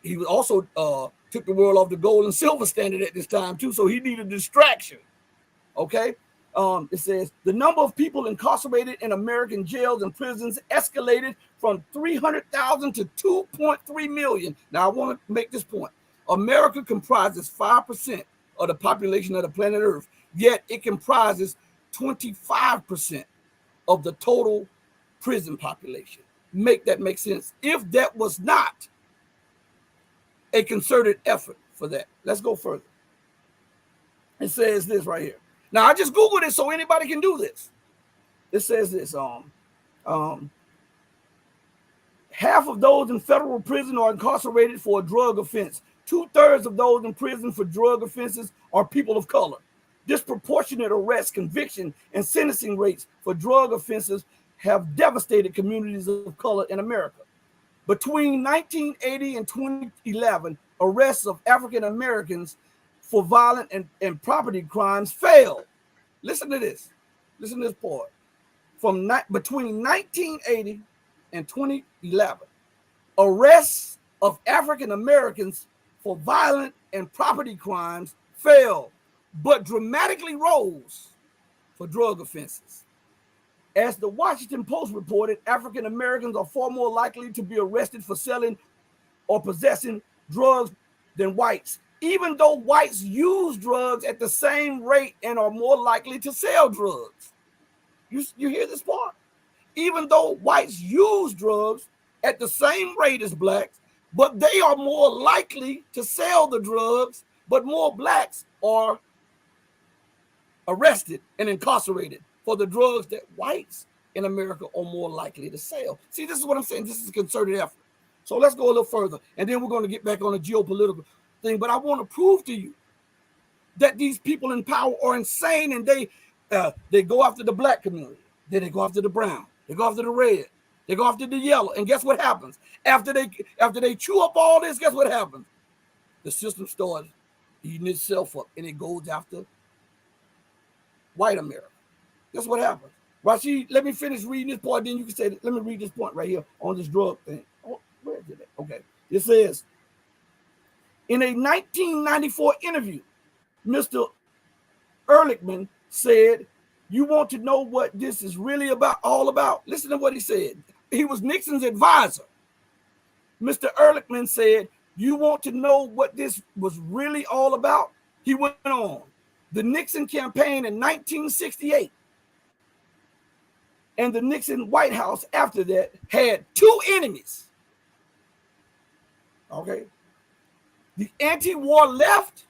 he also took the world off the gold and silver standard at this time too, so he needed distraction. Okay. It says the number of people incarcerated in American jails and prisons escalated from 300,000 to 2.3 million. Now, I want to make this point. America comprises 5% of the population of the planet Earth, yet it comprises 25% of the total prison population. Make that make sense? If that was not a concerted effort for that. Let's go further. It says this right here. Now, I just Googled it so anybody can do this. It says this, half of those in federal prison are incarcerated for a drug offense. 2/3 of those in prison for drug offenses are people of color. Disproportionate arrest, conviction, and sentencing rates for drug offenses have devastated communities of color in America. Between 1980 and 2011, arrests of African Americans for violent and property crimes failed. Listen to this. Listen to this part. Between 1980 and 2011, arrests of African Americans for violent and property crimes fell, but dramatically rose for drug offenses. As the Washington Post reported, African Americans are far more likely to be arrested for selling or possessing drugs than whites, even though whites use drugs at the same rate and are more likely to sell drugs. You hear this part? Even though whites use drugs at the same rate as blacks, but they are more likely to sell the drugs, but more blacks are arrested and incarcerated for the drugs that whites in America are more likely to sell. See, this is what I'm saying. This is a concerted effort. So let's go a little further, and then we're going to get back on the geopolitical thing. But I want to prove to you that these people in power are insane, and they go after the black community, then they go after the brown, they go after the red, they go after the yellow, and guess what happens? After they chew up all this, guess what happens? The system starts eating itself up, and it goes after white America. That's what happens. Rashid, let me finish reading this part, then you can say, let me read this point right here on this drug thing. Oh, where is it? Okay. It says, in a 1994 interview, Mr. Ehrlichman said, you want to know what this is really all about? Listen to what he said. He was Nixon's advisor. Mr. Ehrlichman said, you want to know what this was really all about? He went on. The Nixon campaign in 1968 and the Nixon White House after that had two enemies. Okay. The anti-war left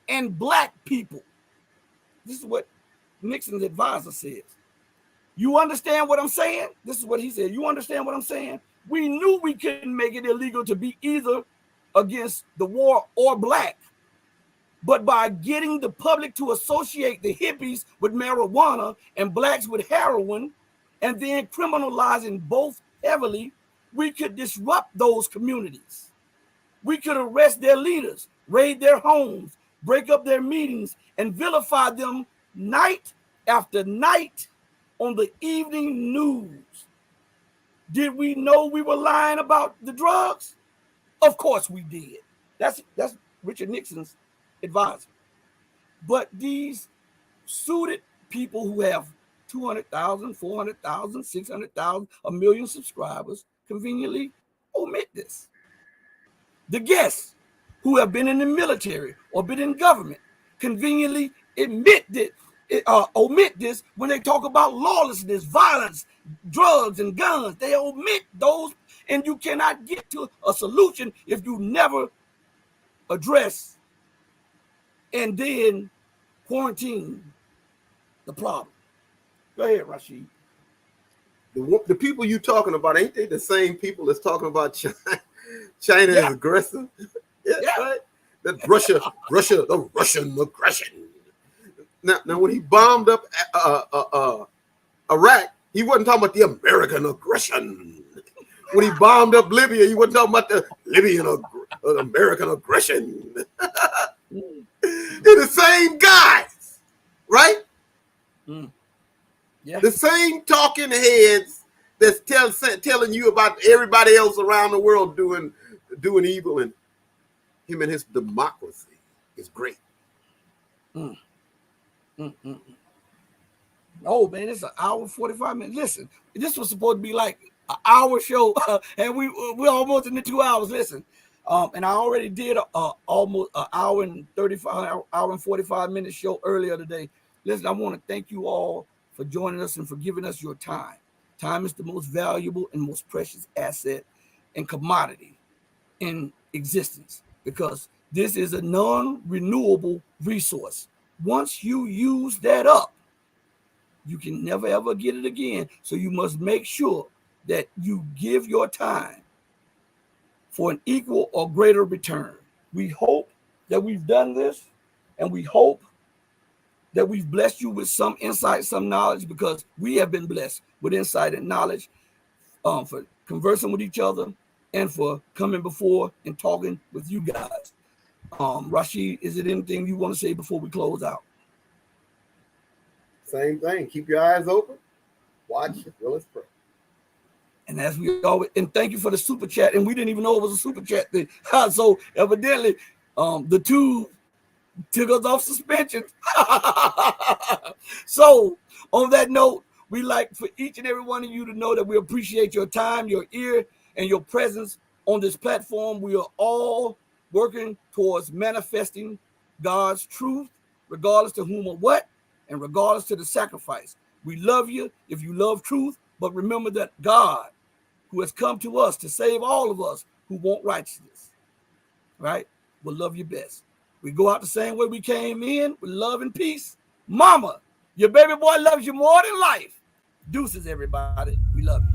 and black people. This is what Nixon's advisor says. You understand what I'm saying? This is what he said. You understand what I'm saying? We knew we couldn't make it illegal to be either against the war or black. But by getting the public to associate the hippies with marijuana and blacks with heroin, and then criminalizing both heavily, we could disrupt those communities. We could arrest their leaders, raid their homes, break up their meetings, and vilify them night after night on the evening news. Did we know we were lying about the drugs? Of course we did. That's Richard Nixon's advisor. But these suited people who have 200,000, 400,000, 600,000, a million subscribers conveniently omit this. The guests who have been in the military or been in government conveniently omit this when they talk about lawlessness, violence, drugs, and guns. They omit those, and you cannot get to a solution if you never address and then quarantine the problem. Go ahead, Rashid. The people you talking about, ain't they the same people that's talking about China is aggressive? Yeah, right. That the Russian aggression. Now, when he bombed up Iraq, he wasn't talking about the American aggression. When he bombed up Libya, he wasn't talking about the American aggression. They're the same guys, right? Yeah. The same talking heads that's telling you about everybody else around the world doing evil, and him and his democracy is great. Oh man, it's an hour 45 minutes. Listen, this was supposed to be like an hour show, and we're almost in the 2 hours. Listen, and I already did almost an hour and 45 minute show earlier today. Listen, I want to thank you all for joining us and for giving us your time. Time is the most valuable and most precious asset and commodity in existence, because this is a non-renewable resource. Once you use that up, you can never ever get it again. So you must make sure that you give your time for an equal or greater return. We hope that we've done this, and we hope that we've blessed you with some insight, some knowledge, because we have been blessed with insight and knowledge for conversing with each other and for coming before and talking with you guys. Rashid, is it anything you want to say before we close out? Same thing. Keep your eyes open. Watch as well as pray. And as we always, and thank you for the super chat. And we didn't even know it was a super chat thing. So evidently, the two took us off suspension. So on that note, we like for each and every one of you to know that we appreciate your time, your ear, and your presence on this platform. We are all working towards manifesting God's truth, regardless to whom or what, and regardless to the sacrifice. We love you if you love truth, but remember that God, who has come to us to save all of us who want righteousness, right, will love you best. We go out the same way we came in, with love and peace. Mama, your baby boy loves you more than life. Deuces, everybody. We love you.